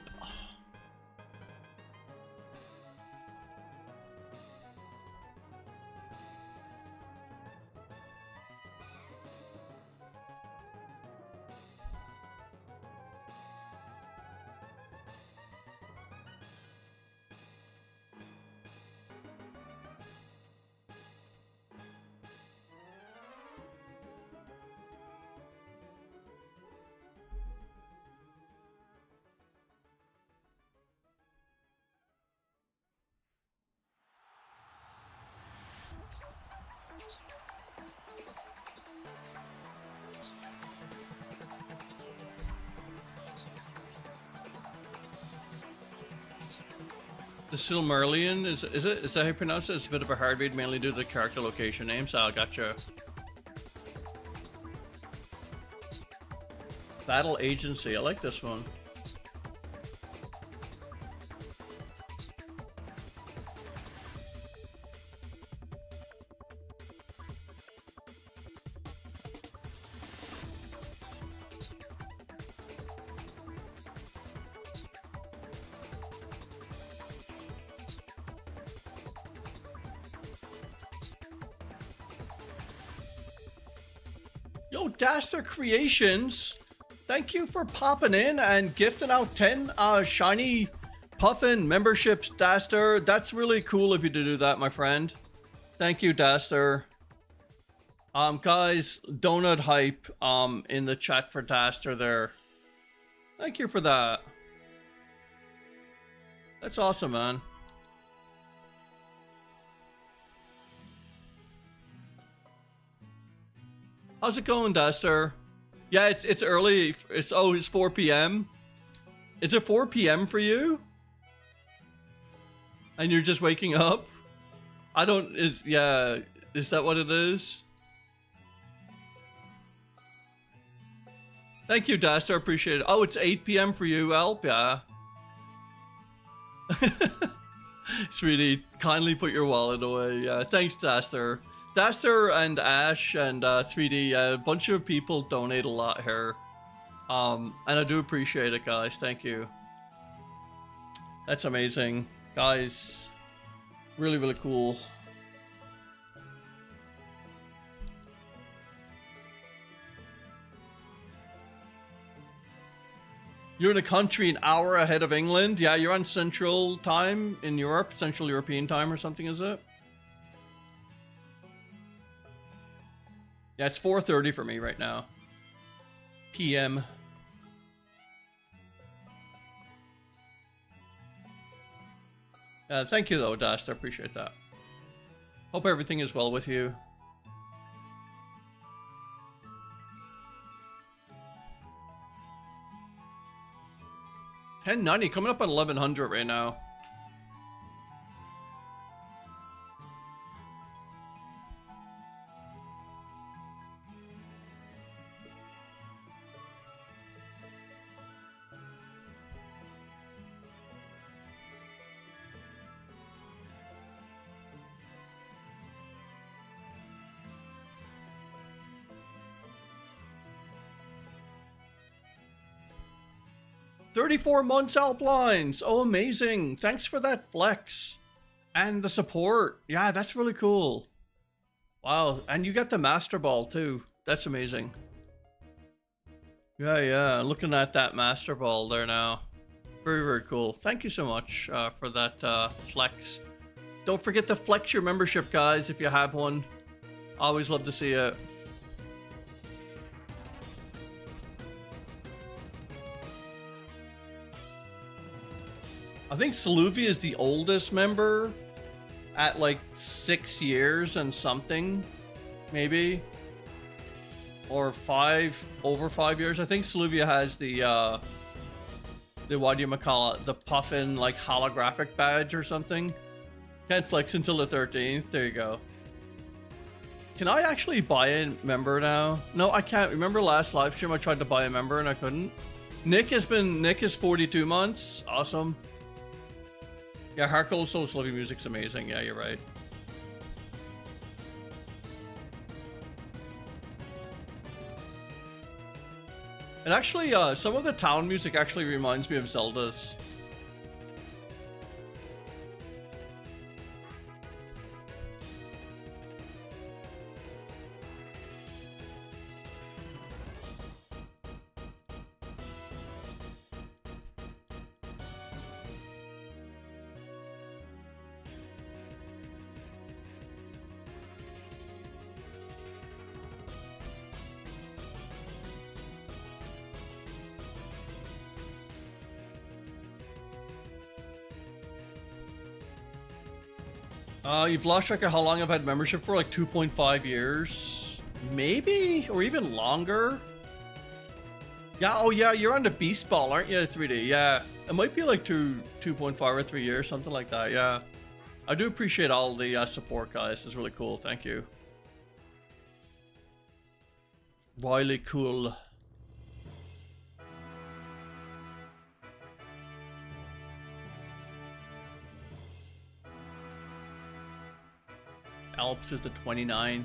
The Silmarillion, is that how you pronounce it? It's a bit of a hard read, mainly due to the character location names. Oh, gotcha. Battle Agency, I like this one. Yo, Daster Creations, thank you for popping in and gifting out 10 shiny Puffin memberships, Daster. That's really cool of you to do that, my friend. Thank you, Daster. Guys, donut hype in the chat for Daster there. Thank you for that. That's awesome, man. How's it going, Duster? Yeah, it's early. It's 4 p.m. Is it 4 p.m. for you? And you're just waking up? Is that what it is? Thank you, Duster. Appreciate it. Oh, it's 8 p.m. for you, Alp. Yeah. Sweetie, kindly put your wallet away. Yeah, thanks, Daster. Daster and Ash and 3D, a bunch of people donate a lot here. And I do appreciate it, guys. Thank you. That's amazing. Guys, really, really cool. You're in a country an hour ahead of England. Yeah, you're on Central Time in Europe. Central European Time or something, is it? Yeah, it's 4:30 for me right now. PM. Thank you though, Dast. I appreciate that. Hope everything is well with you. $10.90 coming up on 1100 right now. $34 months Alplines. Oh, amazing. Thanks for that flex. And the support. Yeah, that's really cool. Wow. And you got the Master Ball too. That's amazing. Yeah. Looking at that Master Ball there now. Very, very cool. Thank you so much for that flex. Don't forget to flex your membership, guys, if you have one. Always love to see it. I think Celebi is the oldest member at like 6 years and something, maybe, or over 5 years. I think Celebi has the what do you call it, the Puffin like holographic badge or something. Can't flex until the 13th. There you go. Can I actually buy a member now? No, I can't. Remember last live stream I tried to buy a member and I couldn't. Nick is 42 months. Awesome. Yeah, HeartGold SoulSilver music's amazing. Yeah, you're right. And actually, some of the town music actually reminds me of Zelda's. You've lost track of how long I've had membership for, like 2.5 years, maybe, or even longer. Yeah, oh yeah, you're on the Beast Ball, aren't you, 3D? Yeah, it might be like 2.5 or 3 years, something like that. Yeah, I do appreciate all the support, guys. It's really cool. Thank you. Really cool. Alps is the 29th.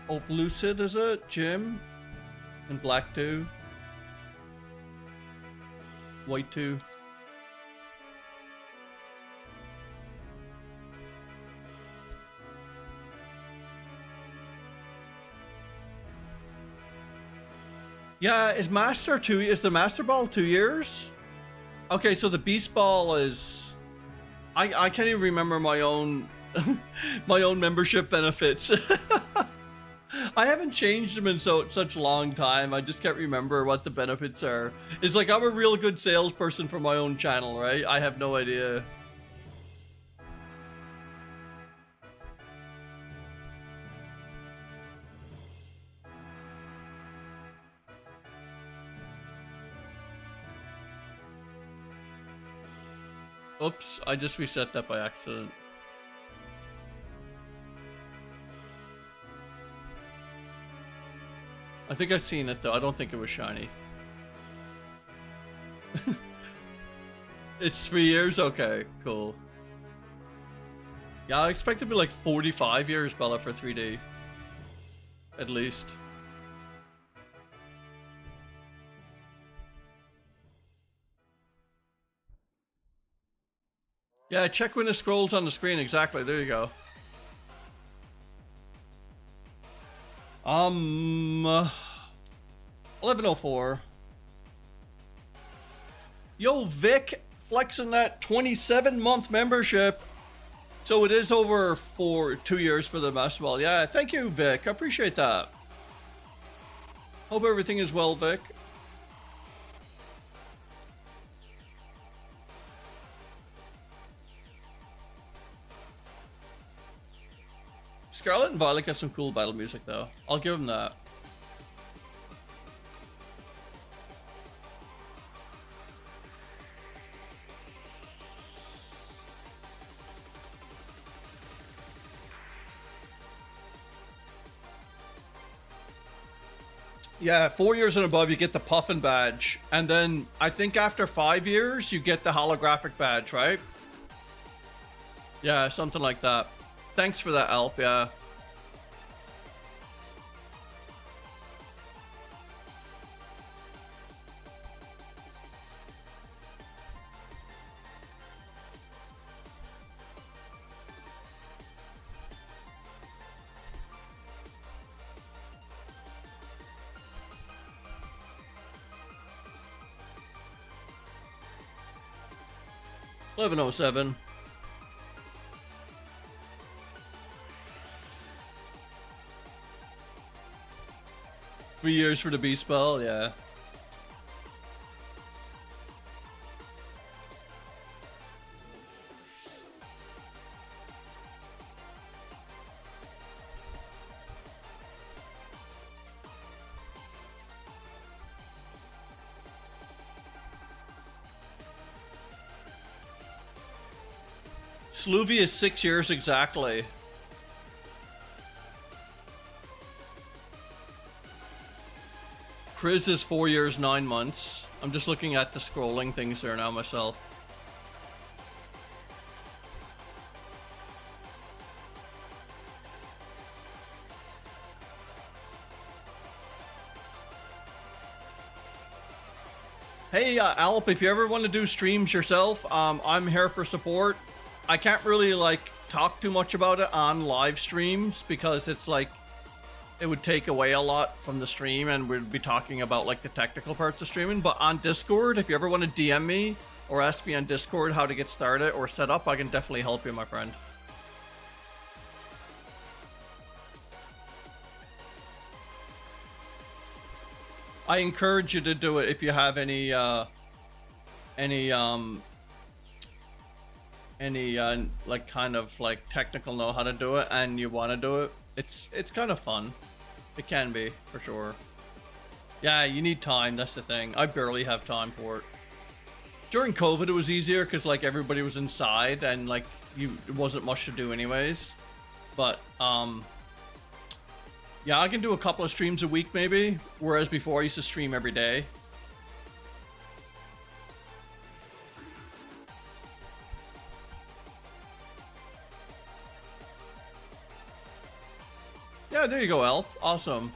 Oh, Lucid is it? Jim? And Black 2. White 2. Yeah, is the Master Ball 2 years? Okay, so the Beast Ball is... I can't even remember my own my own membership benefits. I haven't changed them in such a long time. I just can't remember what the benefits are. It's like I'm a real good salesperson for my own channel, right? I have no idea. Oops, I just reset that by accident. I think I've seen it though. I don't think it was shiny. It's 3 years? Okay, cool. Yeah, I expect it to be like 45 years, Bella, for 3D. At least. Yeah, check when it scrolls on the screen. Exactly. There you go. 1104. Yo, Vic, flexing that 27-month membership. So it is over for 2 years for the Master Ball. Yeah, thank you, Vic. I appreciate that. Hope everything is well, Vic. Scarlet and Violet get some cool battle music, though. I'll give them that. Yeah, 4 years and above, you get the Puffin badge. And then I think after 5 years, you get the holographic badge, right? Yeah, something like that. Thanks for that, Alp, yeah. $11.07. Three years for the B spell, yeah. Sluvy is 6 years exactly. Kriz is 4 years, 9 months. I'm just looking at the scrolling things there now myself. Hey, Alp, if you ever want to do streams yourself, I'm here for support. I can't really, like, talk too much about it on live streams because it's, like, it would take away a lot from the stream and we'd be talking about, like, the technical parts of streaming. But on Discord, if you ever want to DM me or ask me on Discord how to get started or set up, I can definitely help you, my friend. I encourage you to do it if you have any like kind of like technical know how to do it and you want to do it. It's kind of fun. It can be, for sure. Yeah, you need time, that's the thing. I barely have time for it. During COVID it was easier because like everybody was inside and like it wasn't much to do anyways. But yeah, I can do a couple of streams a week maybe, whereas before I used to stream every day. Yeah, there you go, Elf. Awesome.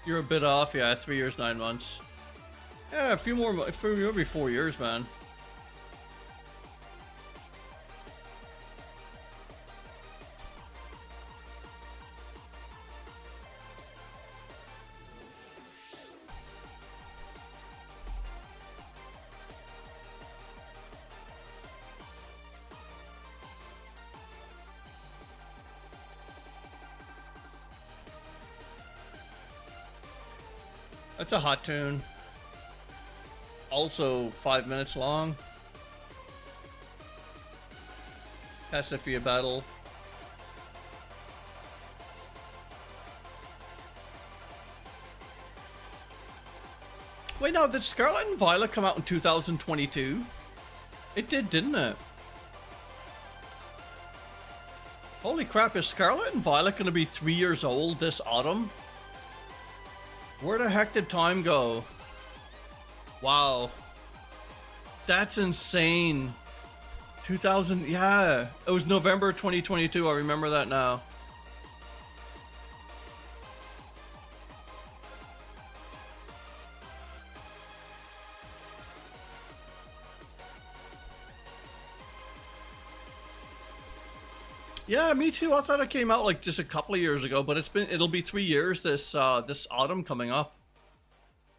You're a bit off, yeah. 3 years, 9 months. Yeah, a few more, maybe 4 years, man. That's a hot tune. Also 5 minutes long. Pasifia battle. Wait, now, did Scarlet and Violet come out in 2022? It did, didn't it? Holy crap, is Scarlet and Violet going to be 3 years old this autumn? Where the heck did time go? Wow. That's insane. 2000, yeah. It was November 2022, I remember that now. Yeah, me too. I thought it came out like just a couple of years ago, but it'll be 3 years this this autumn coming up.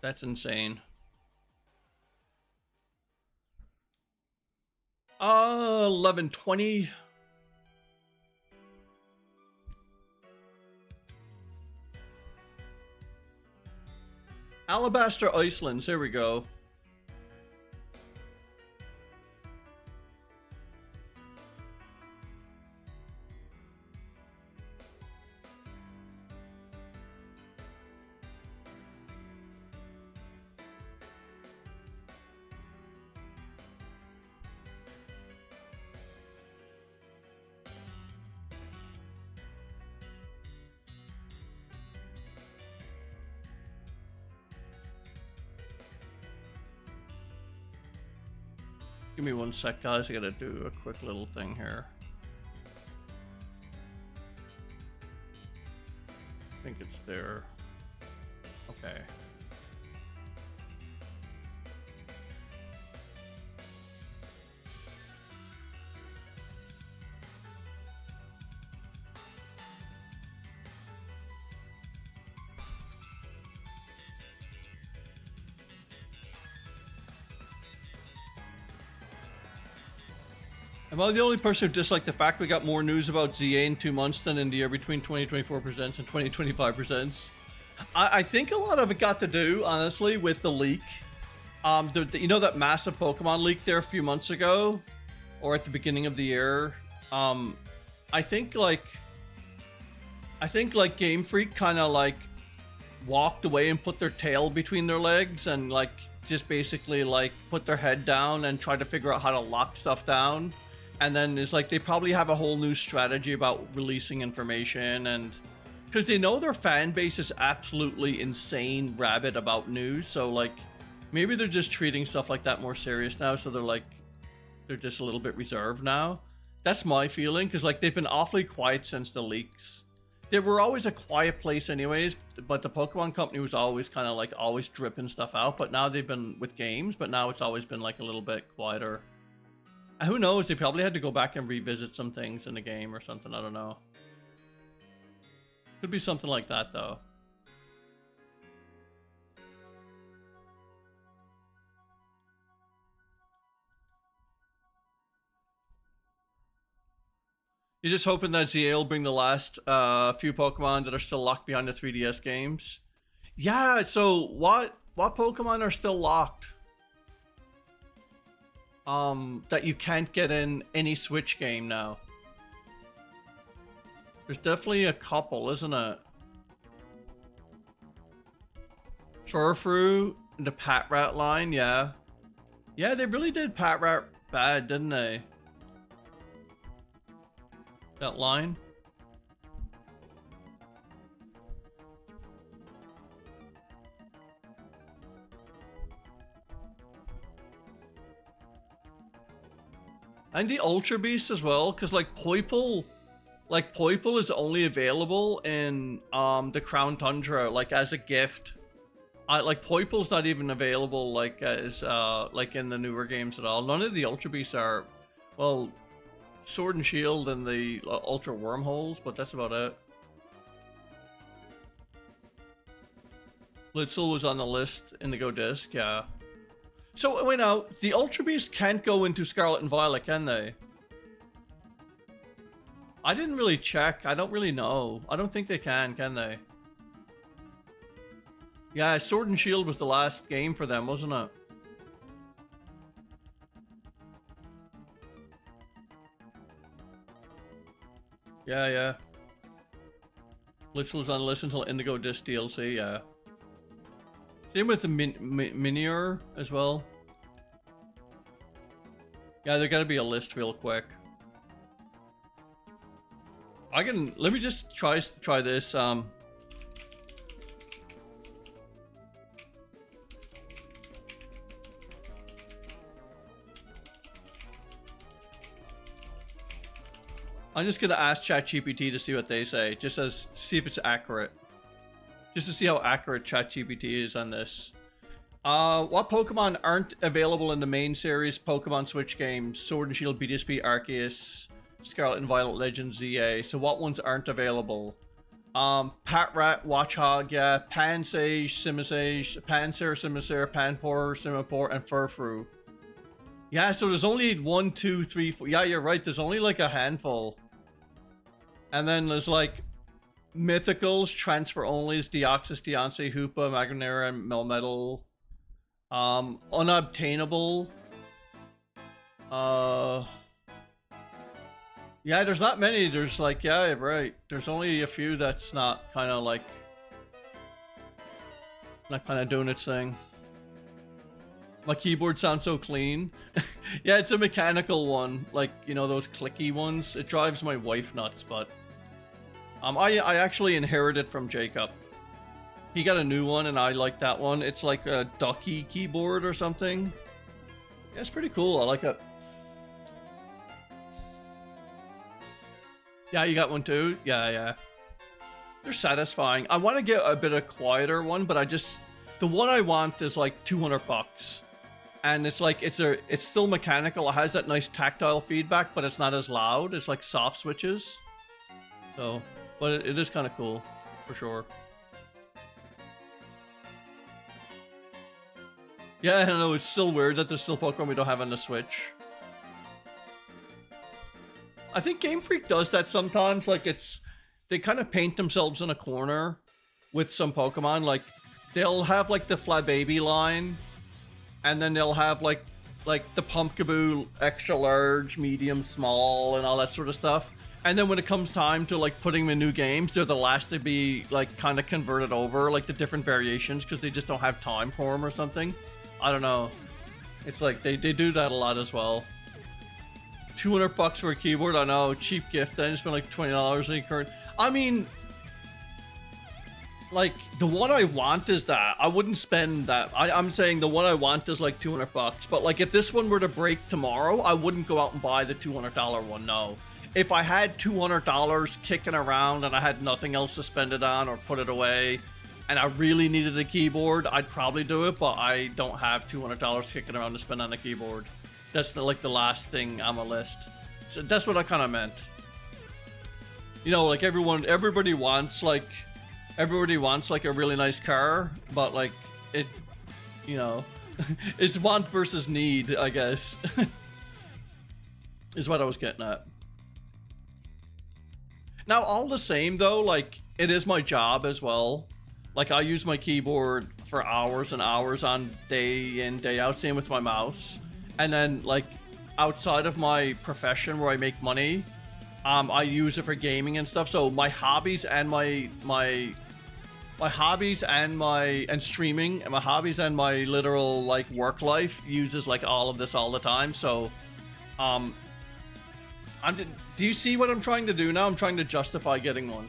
That's insane. 11:20. Alabaster Icelands, there we go. Give me 1 sec, guys. I gotta do a quick little thing here. I think it's there. Okay. Am I the only person who disliked the fact we got more news about ZA in 2 months than in the year between 2024 Presents and 2025 Presents? I think a lot of it got to do, honestly, with the leak. You know that massive Pokemon leak there a few months ago? Or at the beginning of the year? I think Game Freak kind of like walked away and put their tail between their legs and like just basically like put their head down and tried to figure out how to lock stuff down. And then it's like they probably have a whole new strategy about releasing information, and because they know their fan base is absolutely insane rabid about news, so like maybe they're just treating stuff like that more serious now, so they're just a little bit reserved now. That's my feeling, because like they've been awfully quiet since the leaks. They were always a quiet place anyways, but the Pokemon Company was always kind of like always dripping stuff out, but now they've been with games, but now it's always been like a little bit quieter. And who knows, they probably had to go back and revisit some things in the game or something, I don't know. Could be something like that though. You're just hoping that ZA will bring the last few Pokemon that are still locked behind the 3DS games? Yeah, so what Pokemon are still locked? That you can't get in any Switch game now. There's definitely a couple, isn't it? Furfrou, the Patrat line, yeah. Yeah, they really did Patrat bad, didn't they? That line. And the Ultra Beast as well, because like Poipole is only available in the Crown Tundra, like as a gift. Like Poipole's not even available like as like in the newer games at all. None of the Ultra Beasts are, well, Sword and Shield and the Ultra Wormholes, but that's about it. Litzel was on the list, Indigo Disc, yeah. So, wait now, the Ultra Beasts can't go into Scarlet and Violet, can they? I didn't really check. I don't really know. I don't think they can they? Yeah, Sword and Shield was the last game for them, wasn't it? Yeah, yeah. List was on list until Indigo Disc DLC, yeah. Same with the Minior as well. Yeah, there gotta be a list real quick. Let me just try this, I'm just gonna ask ChatGPT to see what they say, just as see if it's accurate. Just to see how accurate ChatGPT is on this. What Pokemon aren't available in the main series Pokemon Switch games? Sword and Shield, BDSP, Arceus, Scarlet and Violet Legends, ZA. So what ones aren't available? Patrat, Watchog, yeah, Pansage, Simisage, Panzer, Simisaur, Panpour, Simipour, and Furfrou. Yeah, so there's only 1, 2, 3, 4. Yeah, you're right. There's only like a handful. And then there's like Mythicals, Transfer Onlys, Deoxys, Deontay, Hoopa, Magnera, and Melmetal. Unobtainable. Yeah, there's not many. There's like, yeah, right. There's only a few that's not kind of like, not kind of doing its thing. My keyboard sounds so clean. Yeah, it's a mechanical one, like, you know, those clicky ones. It drives my wife nuts, but I actually inherited from Jacob. He got a new one and I like that one. It's like a ducky keyboard or something. Yeah, it's pretty cool. I like it. Yeah, you got one too? Yeah, yeah. They're satisfying. I want to get a bit of quieter one, but the one I want is like 200 bucks. And it's like, it's still mechanical. It has that nice tactile feedback, but it's not as loud. It's like soft switches. So, but it is kind of cool, for sure. Yeah, I know, it's still weird that there's still Pokemon we don't have on the Switch. I think Game Freak does that sometimes, like they kind of paint themselves in a corner with some Pokemon, like they'll have like the Flababy line, and then they'll have like the Pumpkaboo extra large, medium, small, and all that sort of stuff. And then when it comes time to like putting them in new games, they're the last to be like kind of converted over, like the different variations, because they just don't have time for them or something. I don't know. It's like they do that a lot as well. 200 bucks for a keyboard, I know, cheap gift. I just spent like $20 in current. I mean, like the one I want is that. I wouldn't spend that. I'm saying the one I want is like 200 bucks. But like if this one were to break tomorrow, I wouldn't go out and buy the $200 one. No. If I had $200 kicking around and I had nothing else to spend it on or put it away, and I really needed a keyboard, I'd probably do it. But I don't have $200 kicking around to spend on a keyboard. That's like the last thing on my list. So that's what I kind of meant. You know, like everybody wants like a really nice car, but like it, you know, it's want versus need, I guess. Is what I was getting at. Now, all the same though, like it is my job as well. Like I use my keyboard for hours and hours on day in, day out, same with my mouse. And then like outside of my profession where I make money, I use it for gaming and stuff. So my hobbies and my hobbies and streaming and my hobbies and my literal like work life uses like all of this all the time. So do you see what I'm trying to do now? I'm trying to justify getting one.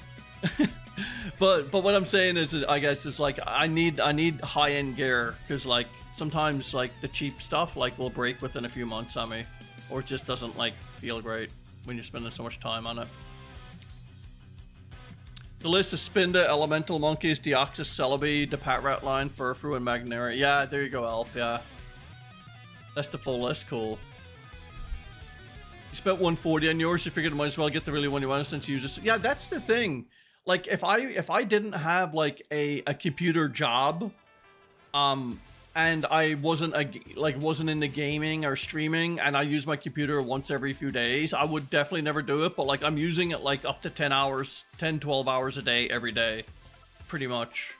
but what I'm saying is, I guess, is like I need high-end gear, because like sometimes like the cheap stuff like will break within a few months on me, or it just doesn't like feel great when you're spending so much time on it. The list is Spinda, Elemental Monkeys, Deoxys, Celebi, the Patrat line, Furfrou, and Magnera. Yeah, there you go, Elf. Yeah, that's the full list. Cool. You spent $140 on yours. You figured you might as well get the really one you wanted since you use it. Yeah, that's the thing. Like if I didn't have like a computer job, and I wasn't in the gaming or streaming, and I use my computer once every few days, I would definitely never do it. But like I'm using it like up to 10 hours, 12 hours a day every day, pretty much.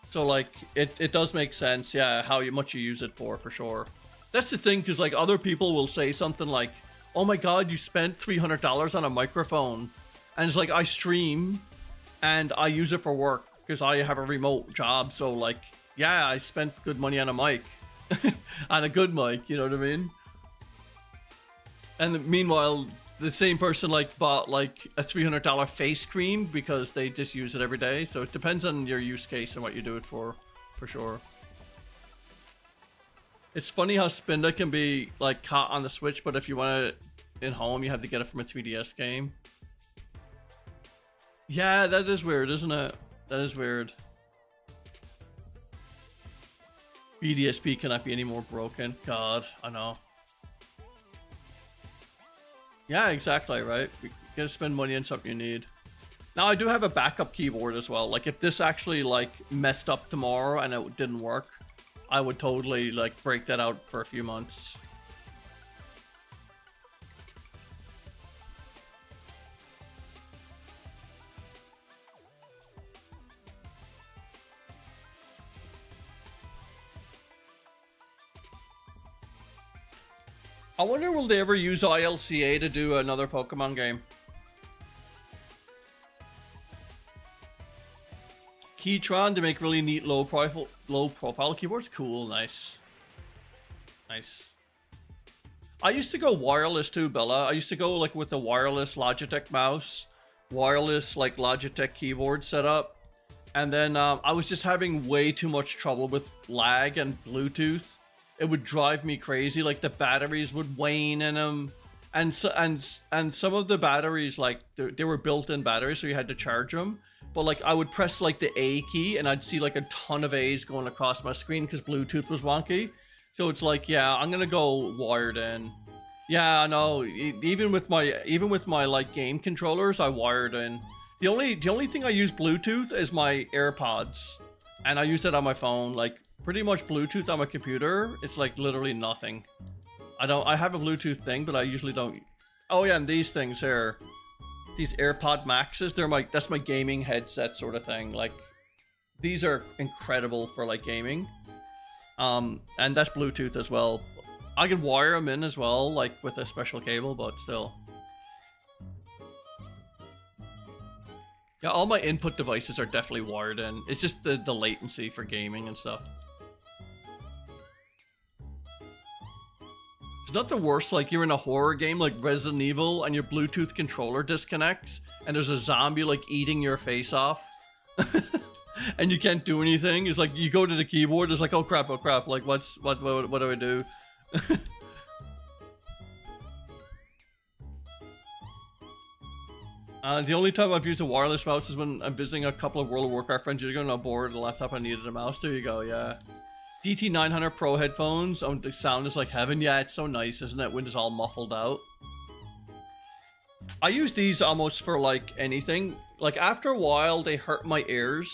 So like it does make sense, yeah, how much you use it for sure. That's the thing, because like other people will say something like, oh my god, you spent $300 on a microphone. And it's like I stream and I use it for work because I have a remote job. So like, yeah, I spent good money on a mic on a good mic, you know what I mean? And meanwhile, the same person like bought like a $300 face cream because they just use it every day. So it depends on your use case and what you do it for sure. It's funny how Spinda can be like caught on the Switch, but if you want it in home, you have to get it from a 3DS game. Yeah, that is weird, isn't it? That is weird. BDSP cannot be any more broken. God, I know. Yeah, exactly, right? You gotta spend money on something you need. Now, I do have a backup keyboard as well. Like, if this actually, like, messed up tomorrow and it didn't work, I would totally, like, break that out for a few months. I wonder, will they ever use ILCA to do another Pokemon game? Keytron to make really neat low profile keyboards. Cool, nice. Nice. I used to go wireless too, Bella. I used to go like with the wireless Logitech mouse, wireless like Logitech keyboard setup. And then I was just having way too much trouble with lag and Bluetooth. It would drive me crazy. Like the batteries would wane in them. And some of the batteries, like they were built-in batteries, so you had to charge them. But like I would press like the A key and I'd see like a ton of A's going across my screen because Bluetooth was wonky. So it's like, yeah, I'm gonna go wired in. Yeah, I know. Even with my like game controllers, I wired in. The only thing I use Bluetooth is my AirPods, and I use it on my phone. Like pretty much Bluetooth on my computer, it's like literally nothing. I have a Bluetooth thing, but I usually don't. Oh yeah, and these things here. These AirPod Maxes, that's my gaming headset sort of thing. Like, these are incredible for like gaming. And that's Bluetooth as well. I could wire them in as well, like with a special cable, but still. Yeah, all my input devices are definitely wired in. It's just the latency for gaming and stuff. It's not the worst, like you're in a horror game like Resident Evil and your Bluetooth controller disconnects and there's a zombie like eating your face off and you can't do anything. It's like you go to the keyboard, it's like, oh crap, like what do I do? The only time I've used a wireless mouse is when I'm visiting a couple of World of Warcraft friends. You're going on board the laptop, I needed a mouse. There you go, yeah. DT900 Pro headphones. Oh, the sound is like heaven. Yeah, it's so nice, isn't it? When it's all muffled out. I use these almost for like anything. Like after a while, they hurt my ears.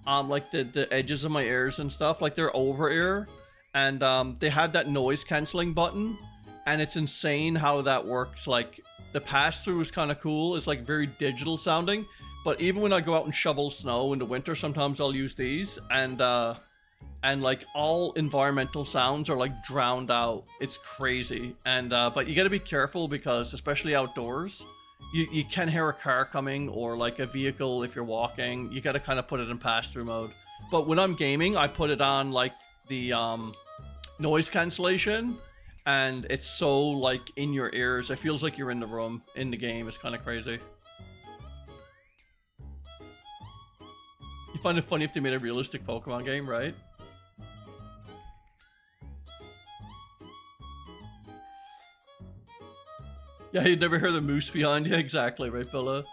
Like the edges of my ears and stuff. Like they're over ear, and they have that noise canceling button, and it's insane how that works. Like the pass through is kind of cool. It's like very digital sounding. But even when I go out and shovel snow in the winter, sometimes I'll use these, and like all environmental sounds are like drowned out. It's crazy. And but you got to be careful because especially outdoors, you can hear a car coming or like a vehicle if you're walking. You got to kind of put it in pass-through mode. But when I'm gaming, I put it on like the noise cancellation, and it's so like in your ears. It feels like you're in the room in the game. It's kind of crazy. You find it funny if they made a realistic Pokemon game, right? Yeah, you'd never hear the moose behind you. Exactly, right, Bella?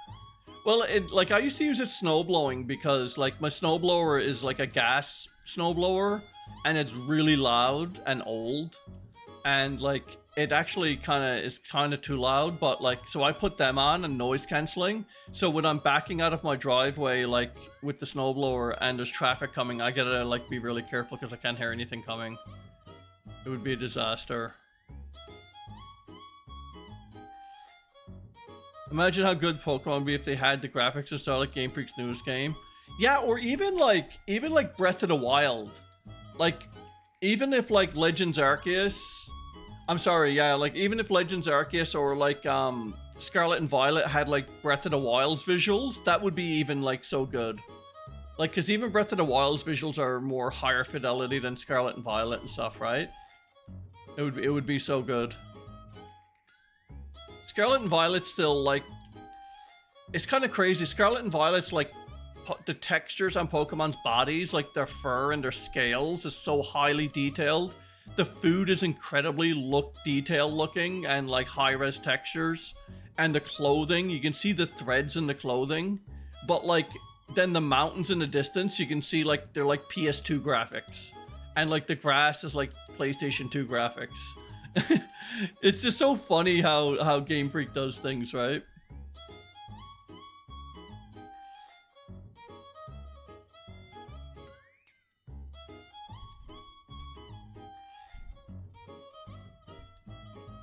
Well, like I used to use it snowblowing because like my snowblower is like a gas snowblower and it's really loud and old, and like it actually is kind of too loud, but like so I put them on and noise canceling. So when I'm backing out of my driveway like with the snowblower and there's traffic coming, I gotta like be really careful because I can't hear anything coming. It would be a disaster. Imagine how good Pokemon would be if they had the graphics and style like Game Freak's newest game. Yeah, or even like Breath of the Wild. Like, even if like Legends Arceus, I'm sorry, yeah, like even if Legends Arceus or like Scarlet and Violet had like Breath of the Wild's visuals, that would be even like so good. Like, because even Breath of the Wild's visuals are more higher fidelity than Scarlet and Violet and stuff, right? It would be so good. Scarlet and Violet still, like, it's kind of crazy. Scarlet and Violet's, like, the textures on Pokemon's bodies, like their fur and their scales, is so highly detailed. The food is incredibly detailed looking and, like, high-res textures. And the clothing, you can see the threads in the clothing. But, like, then the mountains in the distance, you can see, like, they're, like, PS2 graphics. And, like, the grass is, like, PlayStation 2 graphics. It's just so funny how Game Freak does things, right?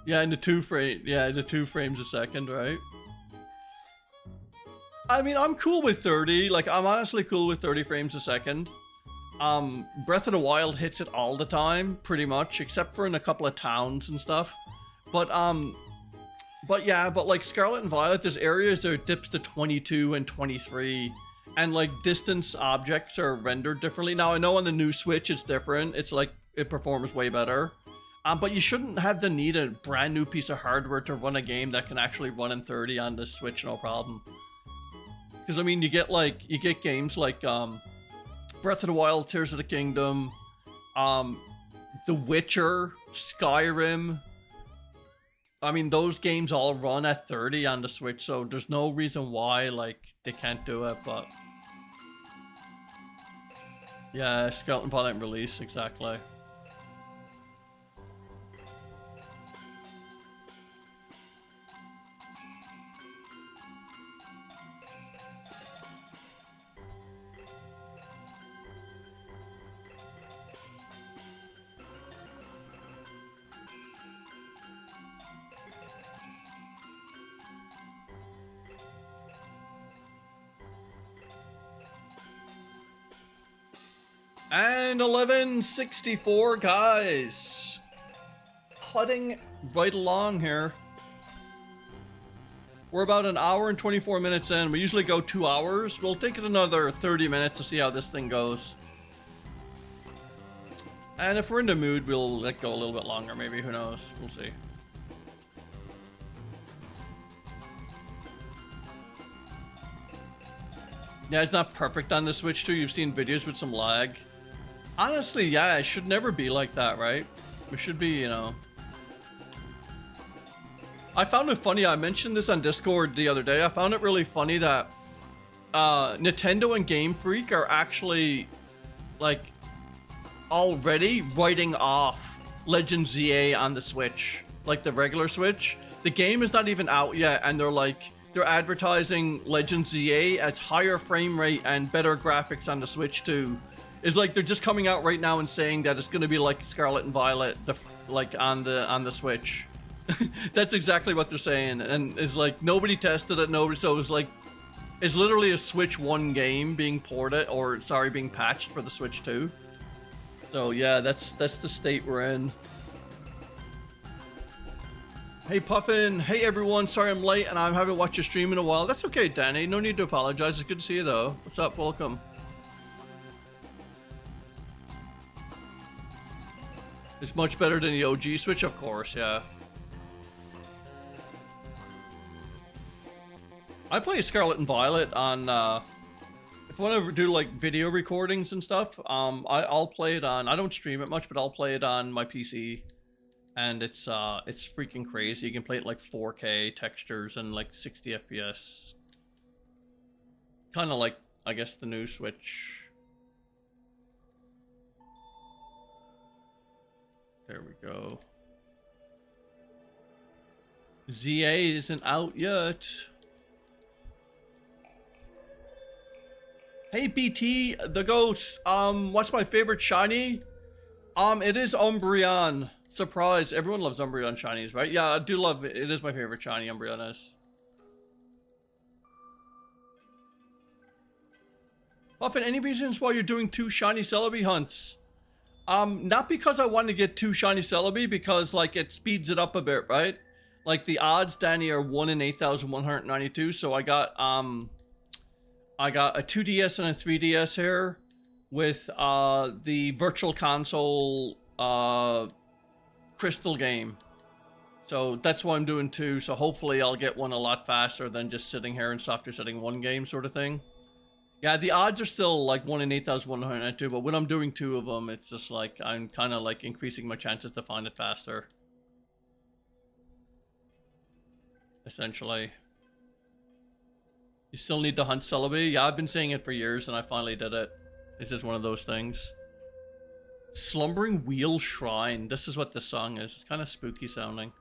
Yeah, in the two frames a second, right? I mean, I'm cool with 30. Like, I'm honestly cool with 30 frames a second. Breath of the Wild hits it all the time, pretty much, except for in a couple of towns and stuff. But yeah, but like Scarlet and Violet, there's areas that dips to 22 and 23, and like distance objects are rendered differently. Now, I know on the new Switch it's different. It's like, it performs way better. But you shouldn't have the need a brand new piece of hardware to run a game that can actually run in 30 on the Switch, no problem. Because, I mean, you get games like, Breath of the Wild, Tears of the Kingdom, The Witcher, Skyrim. I mean, those games all run at 30 on the Switch, so there's no reason why, like, they can't do it, but... Yeah, Scarlet and Violet release, exactly. And 1164, guys. Putting right along here. We're about an hour and 24 minutes in. We usually go 2 hours. We'll take it another 30 minutes to see how this thing goes. And if we're in the mood, we'll let go a little bit longer, maybe. Who knows? We'll see. Yeah, it's not perfect on the Switch too. You've seen videos with some lag. Honestly, yeah, it should never be like that, right? It should be, you know... I found it funny, I mentioned this on Discord the other day, I found it really funny that Nintendo and Game Freak are actually, like, already writing off Legend ZA on the Switch. Like, the regular Switch. The game is not even out yet, and they're advertising Legend ZA as higher frame rate and better graphics on the Switch too. It's like they're just coming out right now and saying that it's going to be like Scarlet and Violet, like on the Switch. That's exactly what they're saying, and it's like nobody tested it, so it's like it's literally a Switch 1 game being ported, or sorry, being patched for the Switch 2. So yeah, that's the state we're in. Hey Puffin, hey everyone, sorry I'm late and I haven't watched your stream in a while. That's okay, Danny, no need to apologize, it's good to see you though. What's up, welcome. It's much better than the OG Switch, of course, yeah. I play Scarlet and Violet on, if I want to do like video recordings and stuff, I'll play it on, I don't stream it much, but I'll play it on my PC. And it's freaking crazy. You can play it like 4K textures and like 60 FPS. Kind of like, I guess, the new Switch. There we go. ZA isn't out yet. Hey BT, the Ghost. What's my favorite shiny? It is Umbreon. Surprise, everyone loves Umbreon shinies, right? Yeah, I do love it. It is my favorite shiny, Umbreon is. Puffin, any reasons why you're doing 2 shiny Celebi hunts? Not because I want to get 2 shiny Celebi, because like it speeds it up a bit, right? Like the odds, Danny, are 1 in 8,192. So I got a 2DS and a 3DS here with the Virtual Console Crystal game. So that's what I'm doing too. So hopefully I'll get one a lot faster than just sitting here and software setting one game sort of thing. Yeah, the odds are still like 1 in 8,192, but when I'm doing 2 of them, it's just like I'm kind of like increasing my chances to find it faster. Essentially. You still need to hunt Celebi? Yeah, I've been saying it for years and I finally did it. It's just one of those things. Slumbering Wheel Shrine. This is what this song is. It's kind of spooky sounding.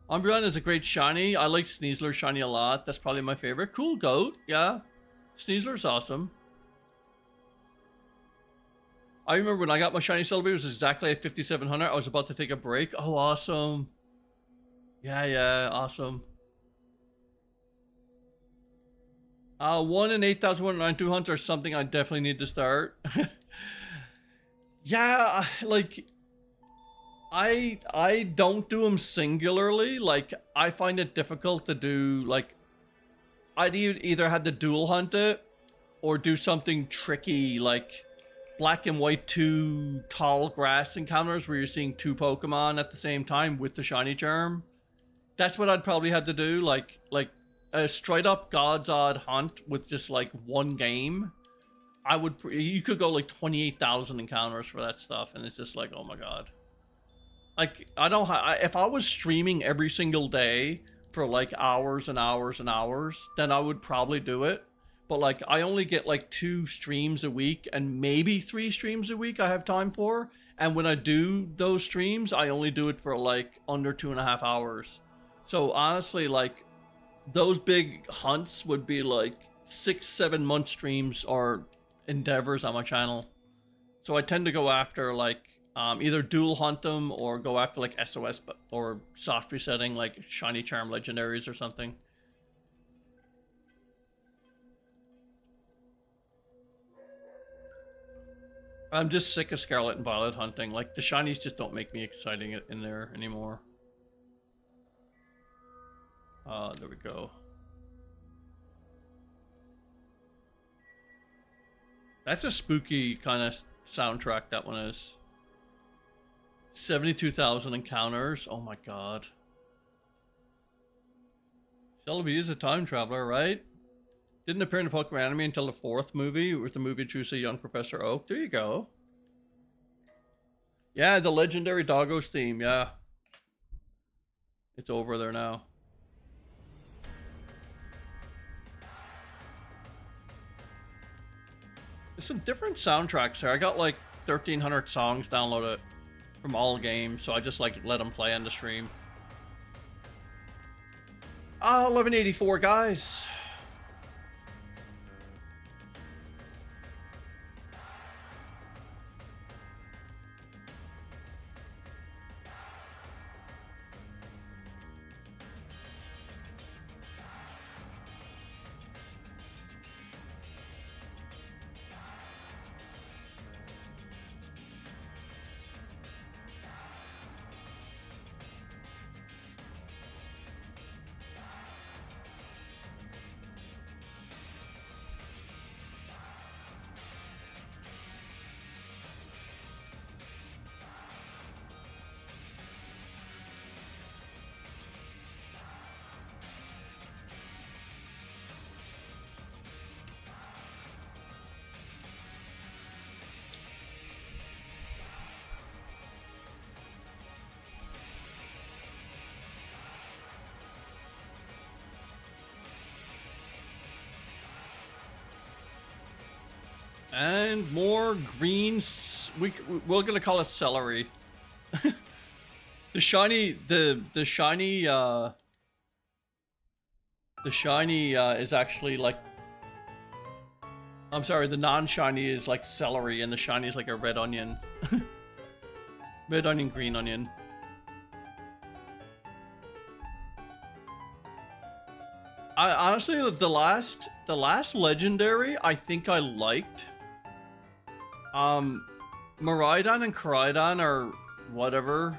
Umbreon is a great shiny. I like Sneasler shiny a lot. That's probably my favorite. Cool goat. Yeah. Sneasler's awesome. I remember when I got my shiny Celebi, it was exactly at 5,700. I was about to take a break. Oh, awesome. Yeah, awesome. 1 in 8,192 hunts are something I definitely need to start. Yeah, like I don't do them singularly. Like I find it difficult to do. Like I'd either had to dual hunt it or do something tricky like black and white 2 tall grass encounters where you're seeing 2 Pokemon at the same time with the shiny charm. That's what I'd probably had to do. Like a straight up God's Odd hunt with just like 1 game. You could go like 28,000 encounters for that stuff, and it's just like, oh my god. Like if I was streaming every single day for like hours and hours and hours, then I would probably do it. But like I only get like 2 streams a week and maybe 3 streams a week I have time for, and when I do those streams, I only do it for like under 2.5 hours. So honestly, like those big hunts would be like 6-7 month streams or endeavors on my channel. So I tend to go after like either dual hunt them or go after like SOS or soft resetting like shiny charm legendaries or something. I'm just sick of Scarlet and Violet hunting. Like the shinies just don't make me exciting in there anymore. There we go. That's a spooky kind of soundtrack, that one is. 72,000 encounters. Oh my god. Celebi is a time traveler, right? Didn't appear in the Pokemon anime until the 4th movie. It was the movie Choose a Young Professor Oak. There you go. Yeah, the legendary Doggos theme, yeah. It's over there now. There's some different soundtracks here. I got like 1,300 songs downloaded from all games, so I just like let them play on the stream. 1184, guys. And more greens. We're gonna call it celery. The shiny is actually like, I'm sorry, the non-shiny is like celery and the shiny is like a red onion. Red onion, green onion. Honestly, the last legendary I think I liked. Miraidon and Koraidon or whatever.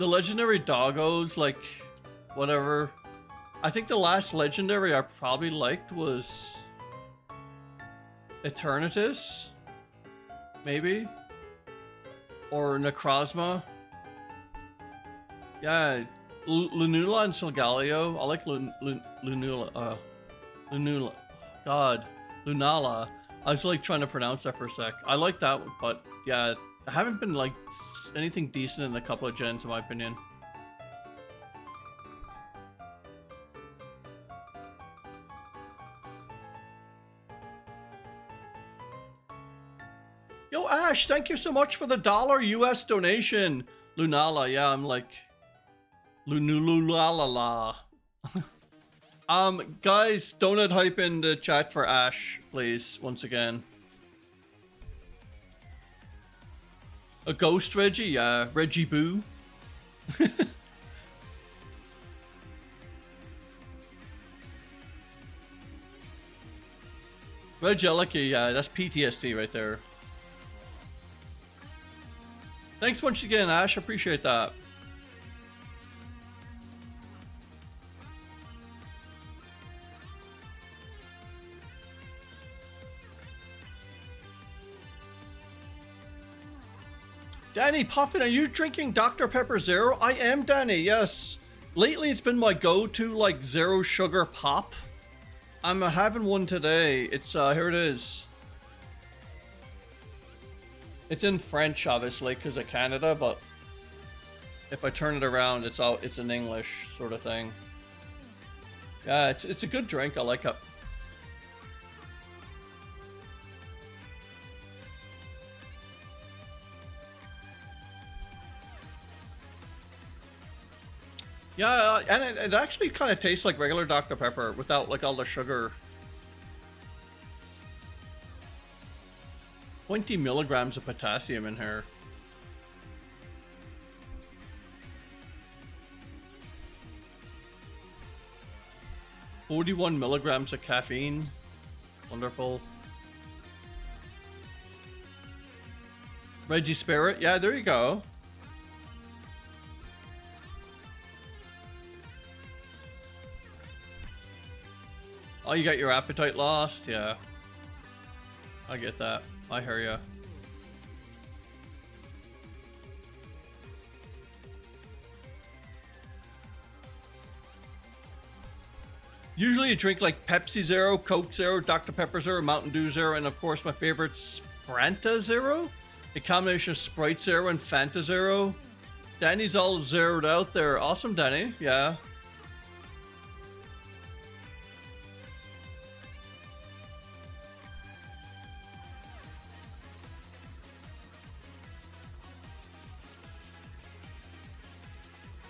The legendary doggos, like, whatever. I think the last legendary I probably liked was Eternatus, maybe, or Necrozma. Yeah, Lunula and Solgaleo. I like Lunula. Lunula. God, Lunala. I was like trying to pronounce that for a sec. I like that one, but yeah, I haven't been like anything decent in a couple of gens, in my opinion. Yo, Ash, thank you so much for the $1 US donation. Lunala, yeah, I'm like Lunululala. Guys, donut hype in the chat for Ash, please, once again. A ghost Reggie, yeah, Reggie Boo. Regieleki, yeah, that's PTSD right there. Thanks once again, Ash, appreciate that. Danny, Puffin, are you drinking Dr. Pepper Zero? I am, Danny, yes. Lately, it's been my go-to, like, zero sugar pop. I'm having one today. It's, here it is. It's in French, obviously, because of Canada, but if I turn it around, it's in English, sort of thing. Yeah, it's a good drink. I like it. Yeah, and it actually kind of tastes like regular Dr. Pepper without like all the sugar. 20 milligrams of potassium in here. "41 milligrams of caffeine. Wonderful. Reggie Spirit. Yeah, there you go. Oh, you got your appetite lost? Yeah. I get that. I hear ya. Usually you drink like Pepsi Zero, Coke Zero, Dr. Pepper Zero, Mountain Dew Zero, and of course my favorite, Spranta Zero. A combination of Sprite Zero and Fanta Zero. Danny's all zeroed out there. Awesome, Danny. Yeah.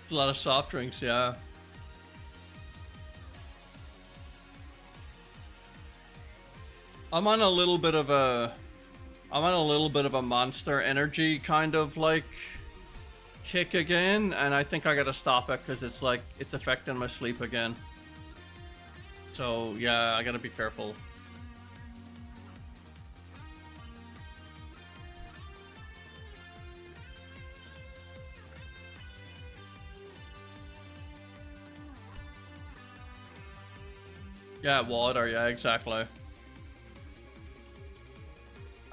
A lot of soft drinks, yeah. I'm on a little bit of a Monster Energy kind of like kick again, and I think I gotta stop it because it's like it's affecting my sleep again. So yeah, I gotta be careful. Yeah, water, yeah, exactly.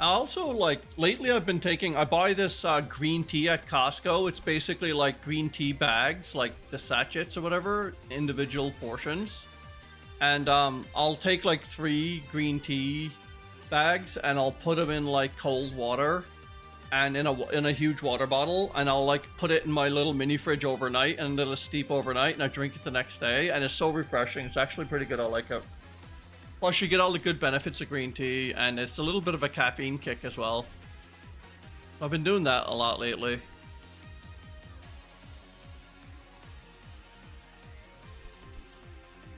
I also, like, lately I've been I buy this green tea at Costco. It's basically like green tea bags, like the sachets or whatever, individual portions. And I'll take like 3 green tea bags and I'll put them in like cold water and in a huge water bottle, and I'll like put it in my little mini fridge overnight, and it'll steep overnight, and I drink it the next day, and it's so refreshing. It's actually pretty good. I like it. Plus you get all the good benefits of green tea, and it's a little bit of a caffeine kick as well. I've been doing that a lot lately.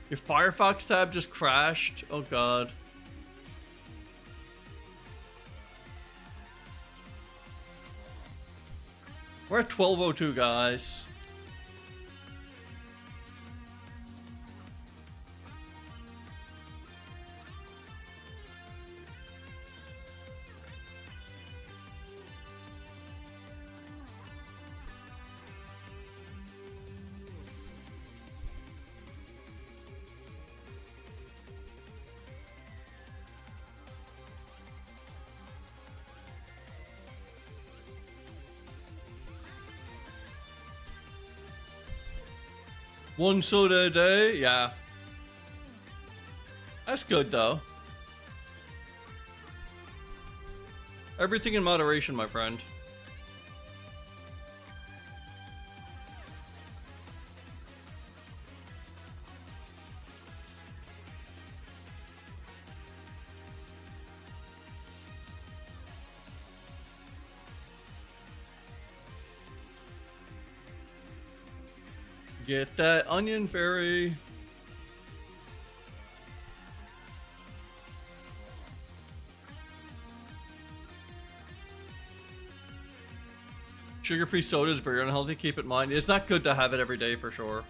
Your Firefox tab just crashed. Oh god. We're at 12:02, guys. 1 soda a day? Yeah. That's good though. Everything in moderation, my friend. Get that onion fairy. Sugar-free soda is very unhealthy, keep it in mind. It's not good to have it every day for sure.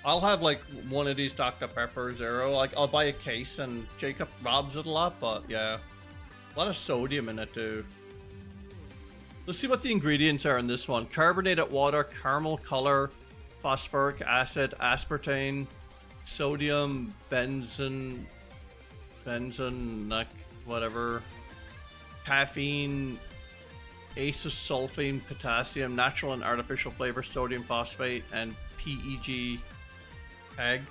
I'll have like one of these Dr. Pepper Zero. Like I'll buy a case and Jacob robs it a lot, but yeah. A lot of sodium in it too. Let's see what the ingredients are in this one. Carbonated water, caramel color, phosphoric acid, aspartame, sodium, benzene, whatever, caffeine, acesulfame, potassium, natural and artificial flavor, sodium phosphate, and PEG PEG.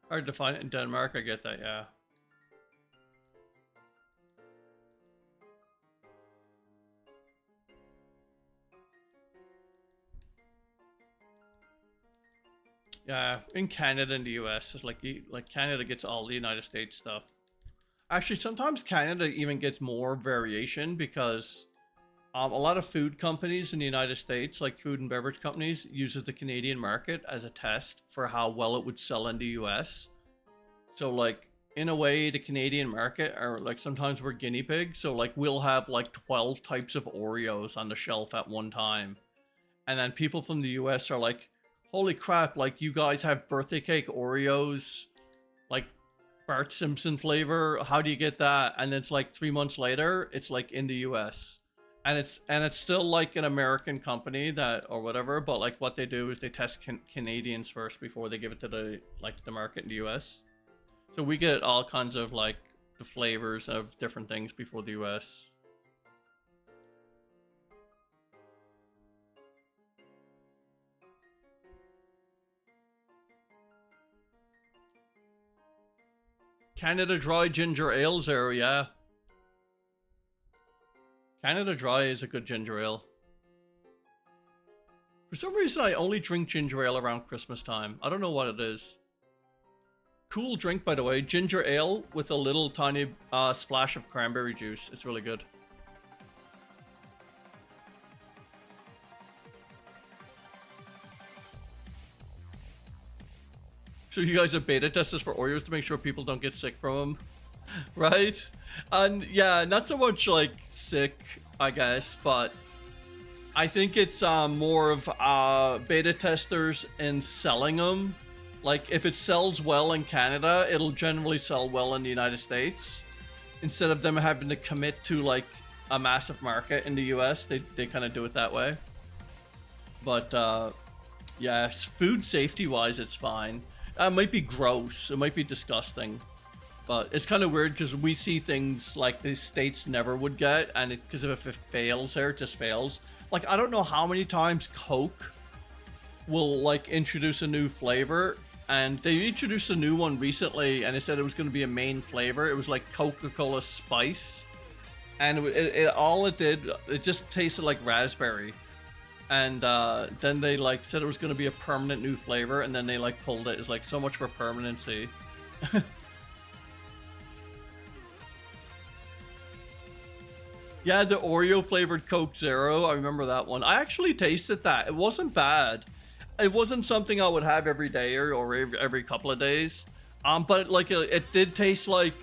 Hard to find it in Denmark, I get that, yeah. Yeah, in Canada and the US, it's like Canada gets all the United States stuff. Actually, sometimes Canada even gets more variation because a lot of food companies in the United States, like food and beverage companies, uses the Canadian market as a test for how well it would sell in the US. So like, in a way, the Canadian market are like, sometimes we're guinea pigs. So like, we'll have like 12 types of Oreos on the shelf at one time. And then people from the US are like, holy crap, like you guys have birthday cake Oreos, like Bart Simpson flavor. How do you get that? And it's like 3 months later, it's like in the US. And it's still like an American company that or whatever, but like what they do is they test Canadians first before they give it to the market in the US. So we get all kinds of like the flavors of different things before the US. Canada Dry Ginger Ale Zero, yeah. Canada Dry is a good ginger ale. For some reason, I only drink ginger ale around Christmas time. I don't know what it is. Cool drink, by the way. Ginger ale with a little tiny splash of cranberry juice. It's really good. So you guys are beta testers for Oreos to make sure people don't get sick from them, right? And yeah, not so much like sick, I guess, but I think it's more of beta testers in selling them. Like if it sells well in Canada, it'll generally sell well in the United States. Instead of them having to commit to like a massive market in the US, they kind of do it that way. But yeah, food safety wise, it's fine. It might be gross, it might be disgusting, but it's kind of weird because we see things like the States never would get, and because if it fails there, it just fails. Like, I don't know how many times Coke will like introduce a new flavor, and they introduced a new one recently, and they said it was going to be a main flavor. It was like Coca-Cola Spice, and all it did, it just tasted like raspberry. and then they like said it was going to be a permanent new flavor, and then they like pulled it. It's like so much for permanency. Yeah, the Oreo flavored Coke Zero, I remember that one. I actually tasted that. It wasn't bad. It wasn't something I would have every day or every couple of days. But like it did taste like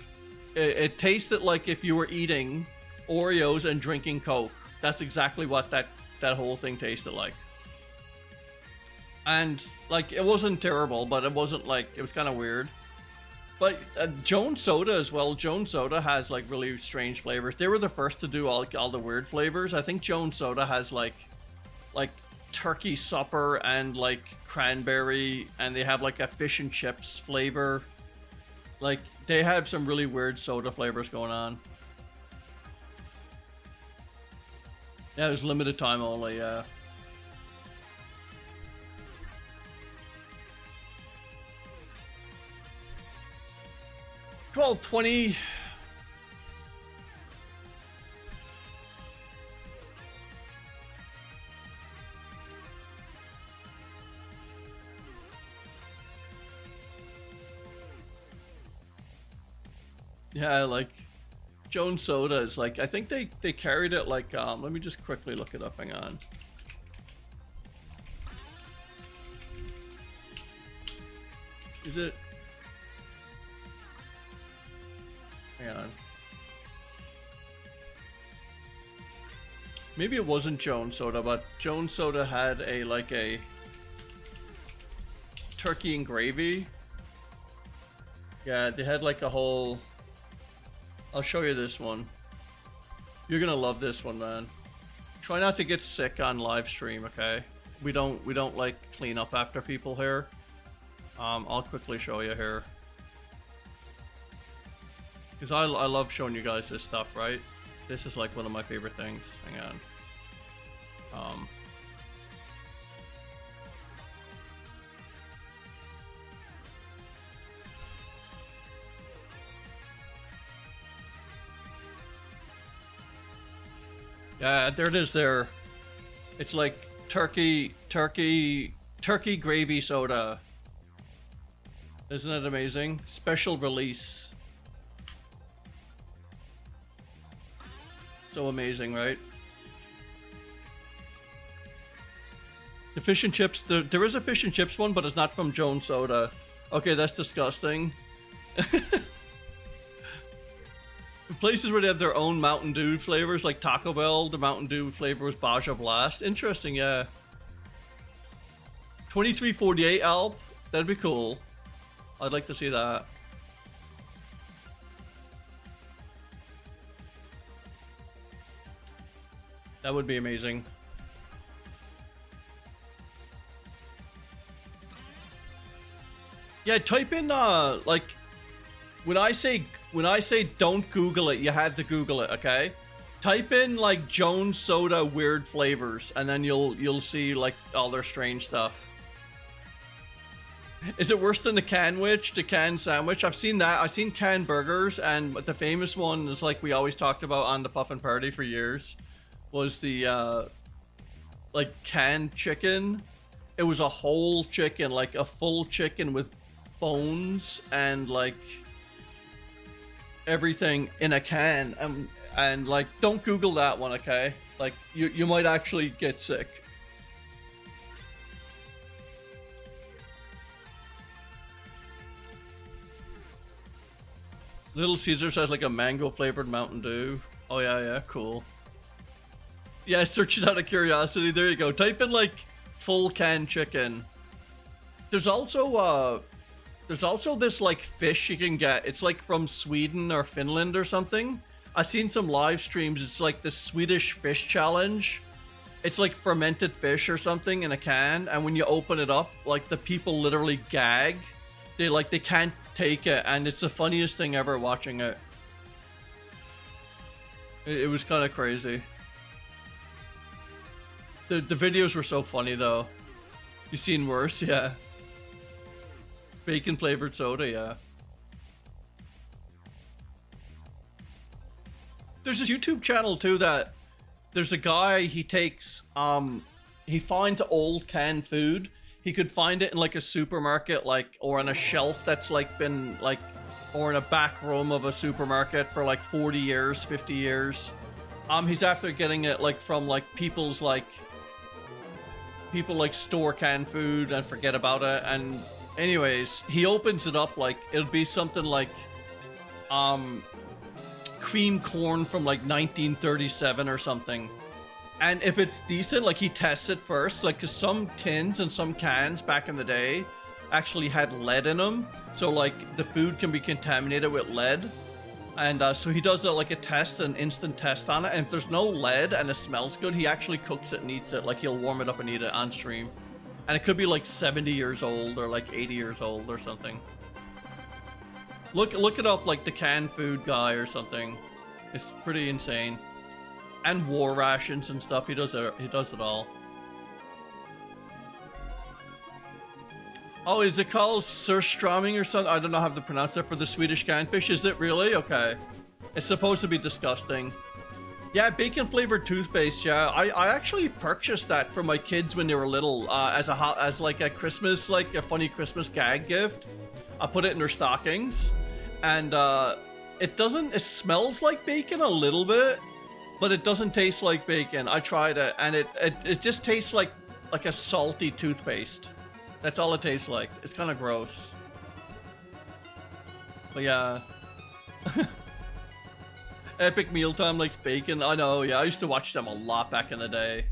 it tasted like if you were eating Oreos and drinking Coke. That's exactly what that whole thing tasted like. And like it wasn't terrible, but it wasn't like, it was kind of weird. But Jones Soda as well. Jones Soda has like really strange flavors. They were the first to do all the weird flavors. I think Jones Soda has like turkey supper and like cranberry, and they have like a fish and chips flavor. Like they have some really weird soda flavors going on. Yeah, it was limited time only. Yeah. 12:20. Yeah, like Jones Soda is like, I think they carried it like let me just quickly look it up, hang on. Is it? Hang on. Maybe it wasn't Jones Soda, but Jones Soda had a like a turkey and gravy. Yeah, they had like a whole, I'll show you this one. You're gonna love this one, man. Try not to get sick on live stream, okay? We don't like clean up after people here. I'll quickly show you here. Because I love showing you guys this stuff, right? This is like one of my favorite things. Hang on. Yeah, there it is there. It's like turkey gravy soda. Isn't that amazing? Special release. So amazing, right? The fish and chips, there is a fish and chips one, but it's not from Jones Soda. Okay, that's disgusting. Places where they have their own Mountain Dew flavors, like Taco Bell, the Mountain Dew flavor was Baja Blast. Interesting, yeah. 2348 Alp, that'd be cool. I'd like to see that. That would be amazing. Yeah, type in like when I say don't Google it, you have to Google it, okay? Type in like Jones Soda weird flavors, and then you'll see like all their strange stuff. Is it worse than the the can sandwich? I've seen that. I've seen canned burgers, and the famous one is like we always talked about on the Puffin Party for years. Was the like canned chicken. It was a whole chicken, like a full chicken with bones and like everything in a can, and like don't Google that one, okay? Like you might actually get sick. Little Caesars has like a mango flavored Mountain Dew. Oh yeah, cool. Yeah, search it out of curiosity. There you go. Type in like full canned chicken. There's also this like fish you can get. It's like from Sweden or Finland or something. I've seen some live streams. It's like the Swedish fish challenge. It's like fermented fish or something in a can, and when you open it up, like the people literally gag. They can't take it, and it's the funniest thing ever watching it. It was kind of crazy. The videos were so funny though. You seen worse, yeah. Bacon flavored soda, yeah. There's this YouTube channel too that there's a guy, he takes he finds old canned food. He could find it in like a supermarket, like, or on a shelf that's like been like, or in a back room of a supermarket for like 40 years, 50 years. He's after getting it like from like people's like, people like store canned food and forget about it. And anyways, he opens it up like, it'll be something like, cream corn from like 1937 or something. And if it's decent, like he tests it first, like, cause some tins and some cans back in the day actually had lead in them. So like the food can be contaminated with lead. And so he does like a test, an instant test on it. And if there's no lead and it smells good, he actually cooks it and eats it. Like he'll warm it up and eat it on stream. And it could be like 70 years old or like 80 years old or something. Look it up, like the canned food guy or something. It's pretty insane. And war rations and stuff. He does it all. Oh, is it called surströmming or something? I don't know how to pronounce it for the Swedish cannfish. Is it really? Okay. It's supposed to be disgusting. Yeah, bacon flavored toothpaste. Yeah, I actually purchased that for my kids when they were little, as like a Christmas, like a funny Christmas gag gift. I put it in their stockings, and it smells like bacon a little bit, but it doesn't taste like bacon. I tried it, and it just tastes like a salty toothpaste. That's all it tastes like. It's kind of gross. But yeah. Epic Mealtime likes bacon. I know, yeah. I used to watch them a lot back in the day.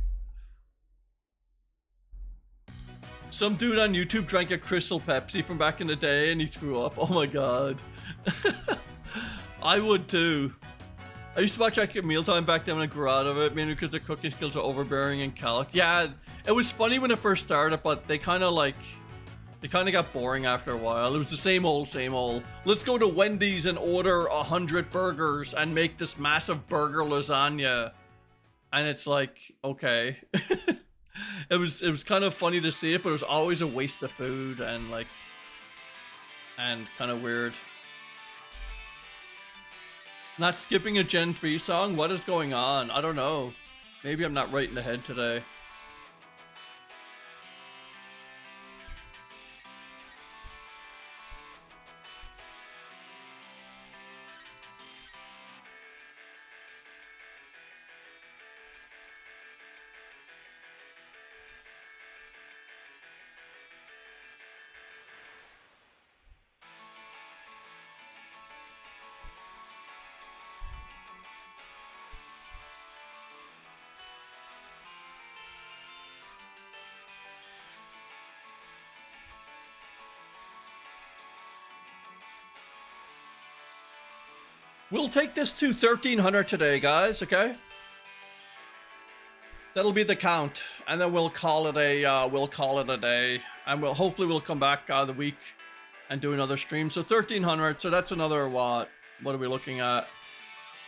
Some dude on YouTube drank a Crystal Pepsi from back in the day and he threw up. Oh my god. I would too. I used to watch Epic Mealtime back then when I grew out of it, mainly because the cooking skills are overbearing and calic. Yeah, it was funny when it first started, but they kind of got boring after a while. It was the same old, same old. Let's go to Wendy's and order 100 burgers and make this massive burger lasagna. And it's like, okay. It was kind of funny to see it, but it was always a waste of food and like, and kind of weird. Not skipping a Gen 3 song? What is going on? I don't know. Maybe I'm not right in the head today. We'll take this to 1300 today, guys, okay? That'll be the count, and then we'll call it a day, and hopefully we'll come back the week and do another stream. So 1300, so that's another what are we looking at?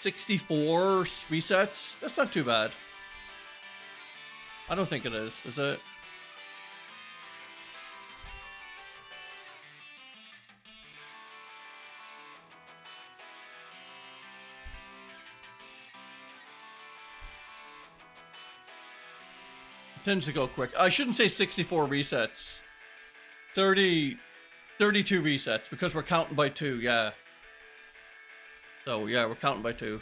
64 resets? That's not too bad. I don't think it is it? Tends to go quick. I shouldn't say 64 resets. 32 resets, because we're counting by 2, yeah. So yeah, we're counting by 2.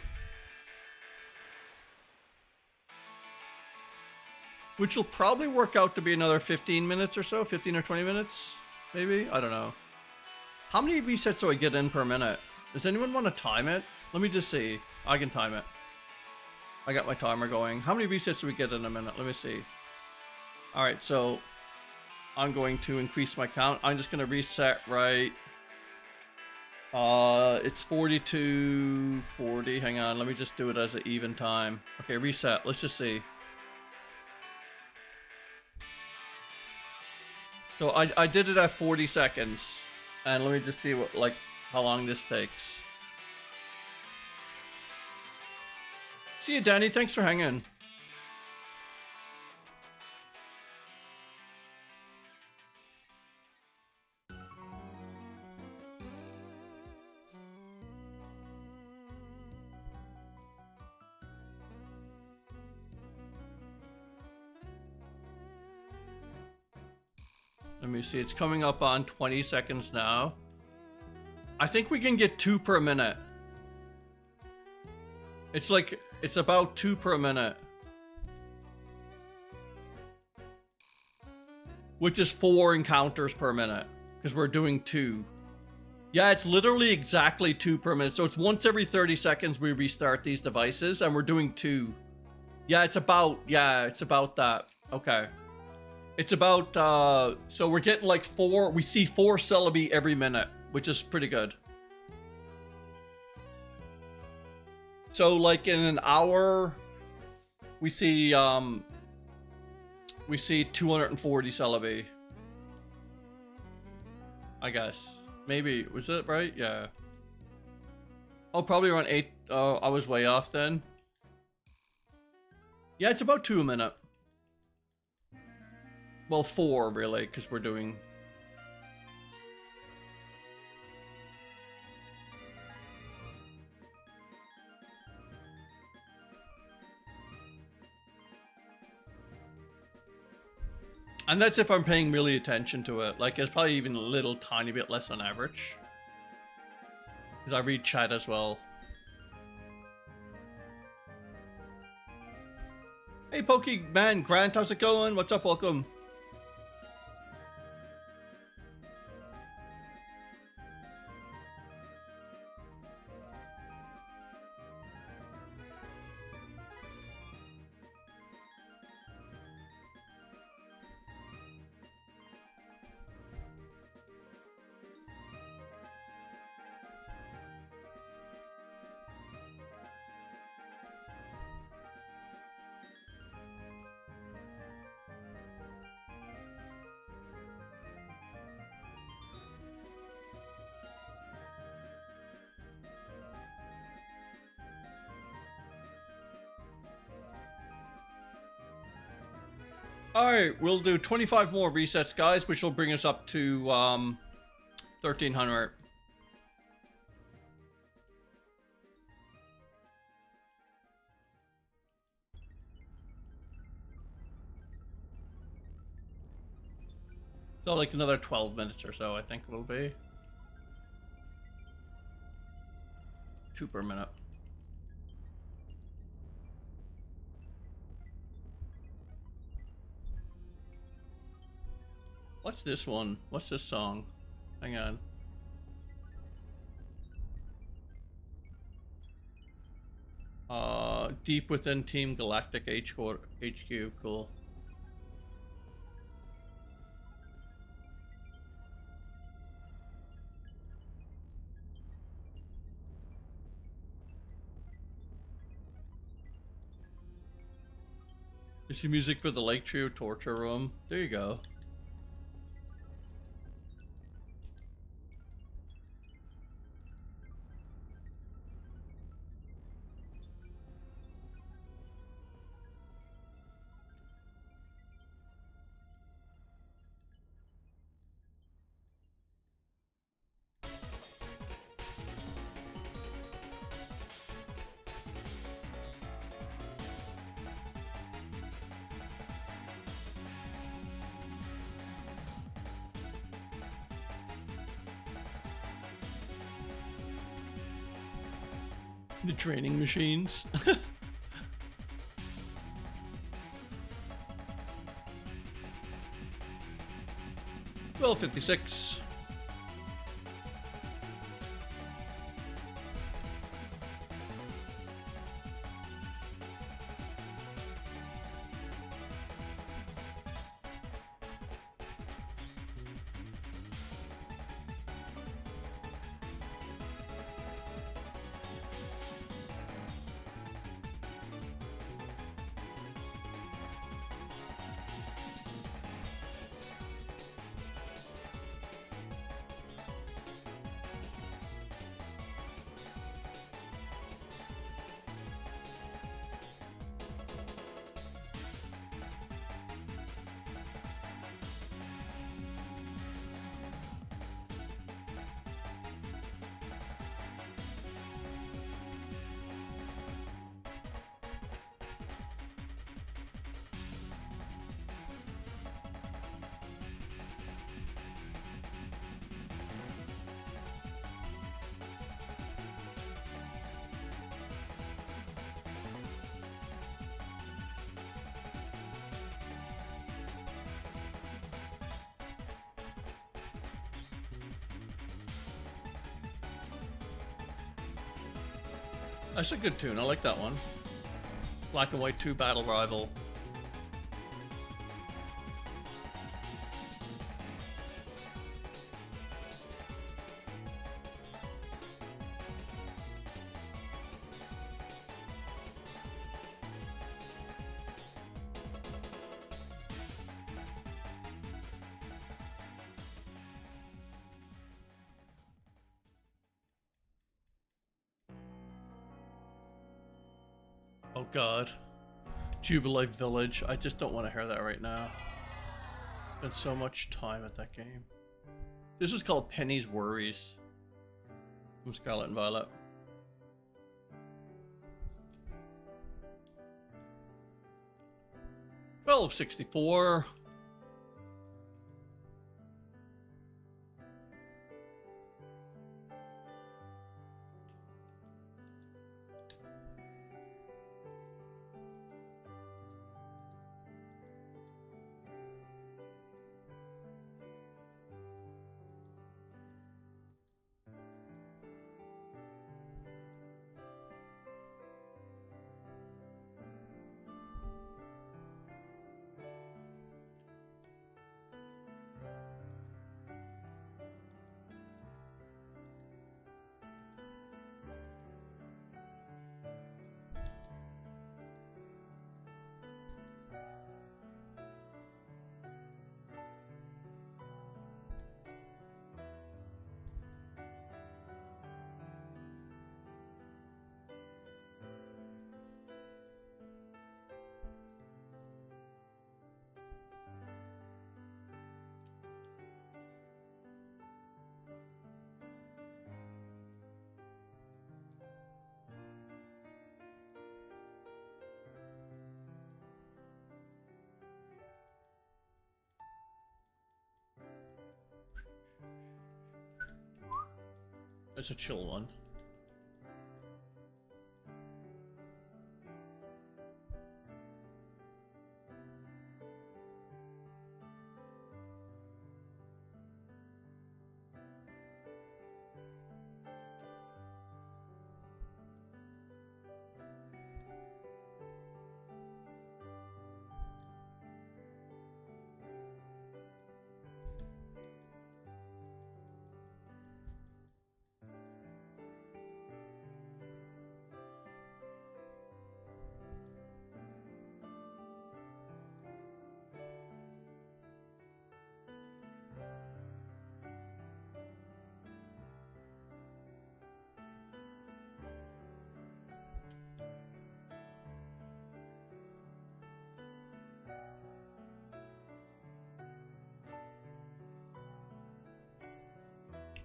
Which will probably work out to be another 15 minutes or so, 15 or 20 minutes, maybe? I don't know. How many resets do I get in per minute? Does anyone want to time it? Let me just see. I can time it. I got my timer going. How many resets do we get in a minute? Let me see. Alright, so I'm going to increase my count. I'm just going to reset right. It's 42:40. Hang on, let me just do it as an even time. Okay, reset. Let's just see. So I did it at 40 seconds. And let me just see how long this takes. See you, Danny. Thanks for hanging. Let me see. It's coming up on 20 seconds now. I think we can get 2 per minute. It's like, it's about 2 per minute. Which is 4 encounters per minute. Because we're doing 2. Yeah, it's literally exactly 2 per minute. So it's once every 30 seconds we restart these devices, and we're doing 2. Yeah, it's about that. Okay. It's about, so we're getting like 4, we see 4 Celebi every minute, which is pretty good. So like in an hour, we see 240 Celebi. I guess. Maybe, was it right? Yeah. Oh, probably around 8, I was way off then. Yeah, it's about 2 a minute. Well, 4 really, because we're doing... And that's if I'm paying really attention to it. Like, it's probably even a little tiny bit less than average. Because I read chat as well. Hey, Pokemon Grant, how's it going? What's up? Welcome. Alright, we'll do 25 more resets, guys, which will bring us up to 1300. So like another 12 minutes or so, I think it'll be. 2 per minute. What's this one? What's this song? Hang on. Deep Within Team Galactic HQ, cool. There's your music for the Lake Trio Torture Room. There you go. The training machines. 12:56. That's a good tune. I like that one. Black and White 2 Battle Rival. Oh god. Jubilife Village. I just don't want to hear that right now. Spent so much time at that game. This was called Penny's Worries from Scarlet and Violet. $12.64. It's a chill one.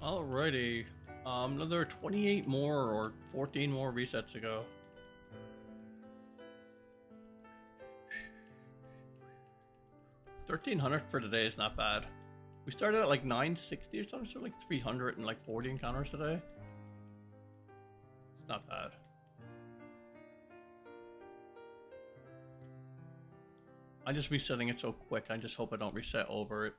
Alrighty, another 28 more or 14 more resets to go. $1,300 for today is not bad. We started at like 960 or something, so like 340 encounters today. It's not bad. I'm just resetting it so quick, I just hope I don't reset over it.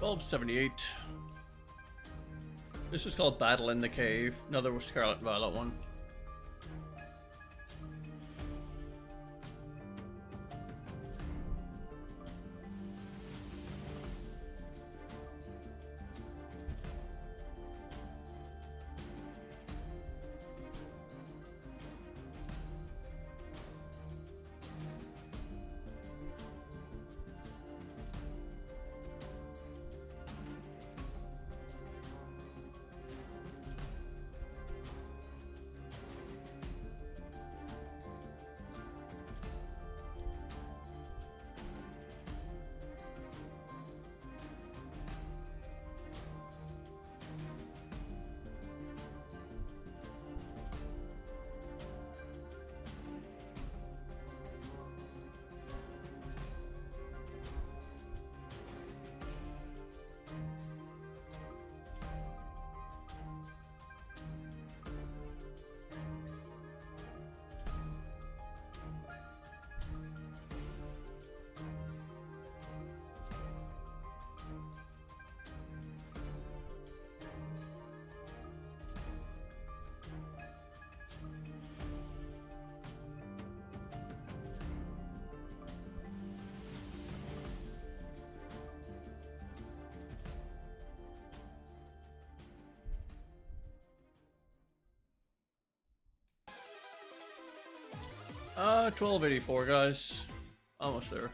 $12.78. This is called Battle in the Cave. Another Scarlet and Violet one. 1284, guys. Almost there.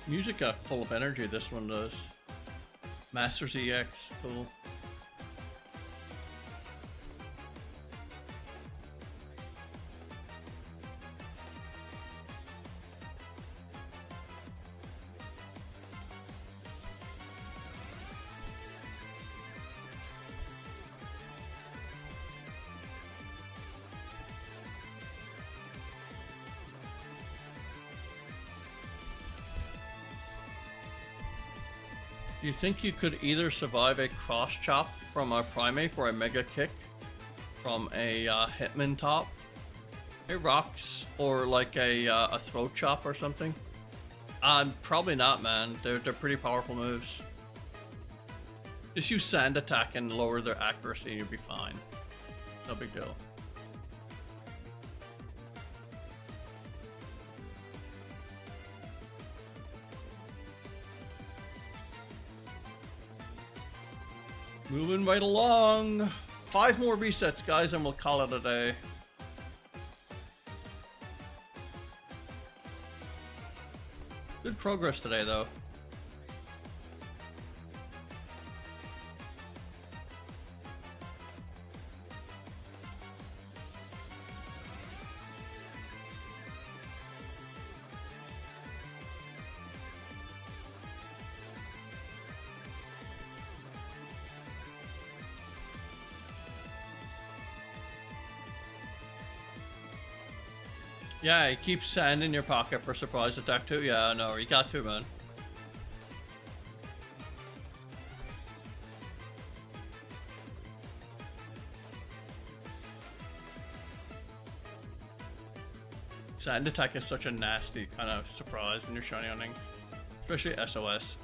Music got full of energy, this one does. Masters EX, cool. Do you think you could either survive a cross chop from a primate or a mega kick from a hitman top? It rocks, or like a throat chop or something? Probably not, man. They're pretty powerful moves. Just use sand attack and lower their accuracy and you'll be fine. No big deal. Moving right along. 5 more resets, guys, and we'll call it a day. Good progress today, though. Yeah, he keeps sand in your pocket for surprise attack too. Yeah, no, you got to, man. Sand attack is such a nasty kind of surprise when you're shiny hunting, especially SOS.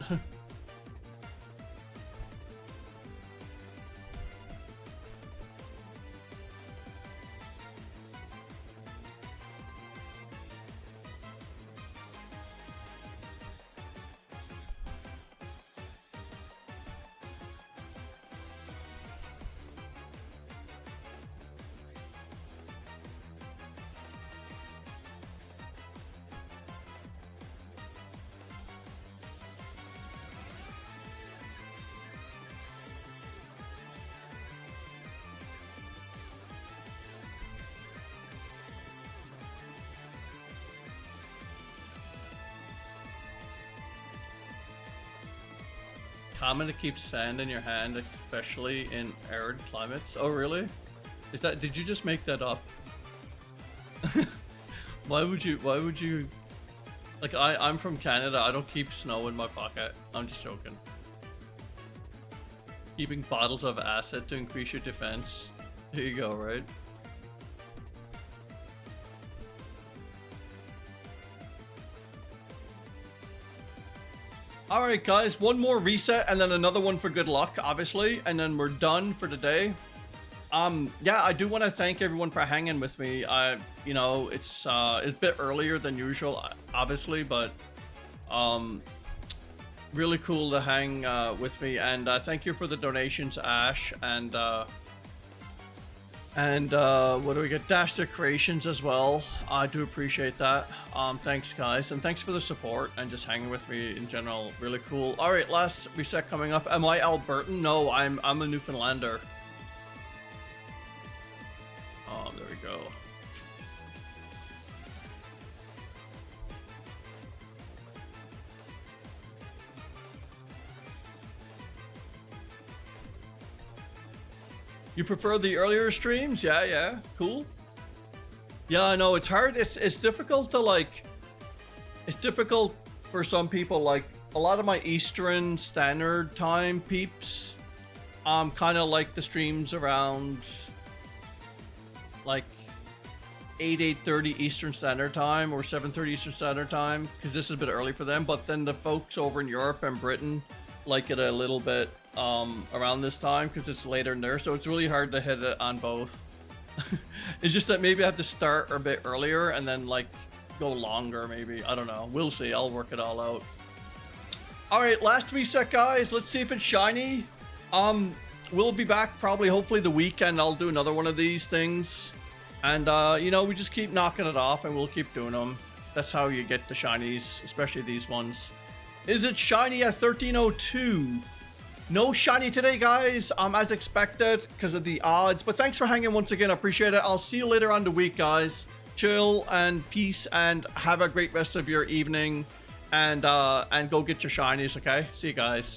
Common to keep sand in your hand, especially in arid climates. Oh, really? Is that? Did you just make that up? Why would you? Like, I'm from Canada. I don't keep snow in my pocket. I'm just joking. Keeping bottles of acid to increase your defense. There you go, right? Alright guys, one more reset and then another one for good luck, obviously, and then we're done for today. Yeah, I do want to thank everyone for hanging with me. You know, it's a bit earlier than usual, obviously, but really cool to hang with me, and thank you for the donations, Ash, and what do we get? Daster Creations as well. I do appreciate that. Thanks guys, and thanks for the support and just hanging with me in general. Really cool. All right, last reset coming up. Am I Albertan? No, I'm a Newfoundlander. There we go. You prefer the earlier streams? Yeah, cool. Yeah, I know, it's hard. It's difficult to, like, it's difficult for some people. Like, a lot of my Eastern Standard Time peeps kind of like the streams around like 8:30 Eastern Standard Time or 7:30 Eastern Standard Time, because this is a bit early for them. But then the folks over in Europe and Britain like it a little bit around this time because it's later in there, so it's really hard to hit it on both. It's just that maybe I have to start a bit earlier and then like go longer, maybe. I don't know. We'll see. I'll work it all out. All right, last reset, guys. Let's see if it's shiny. We'll be back probably, hopefully, the weekend. I'll do another one of these things. And, you know, we just keep knocking it off and we'll keep doing them. That's how you get the shinies, especially these ones. Is it shiny at 1302? No shiny today, guys, as expected because of the odds. But thanks for hanging once again. I appreciate it. I'll see you later on the week, guys. Chill and peace and have a great rest of your evening. And go get your shinies, okay? See you guys.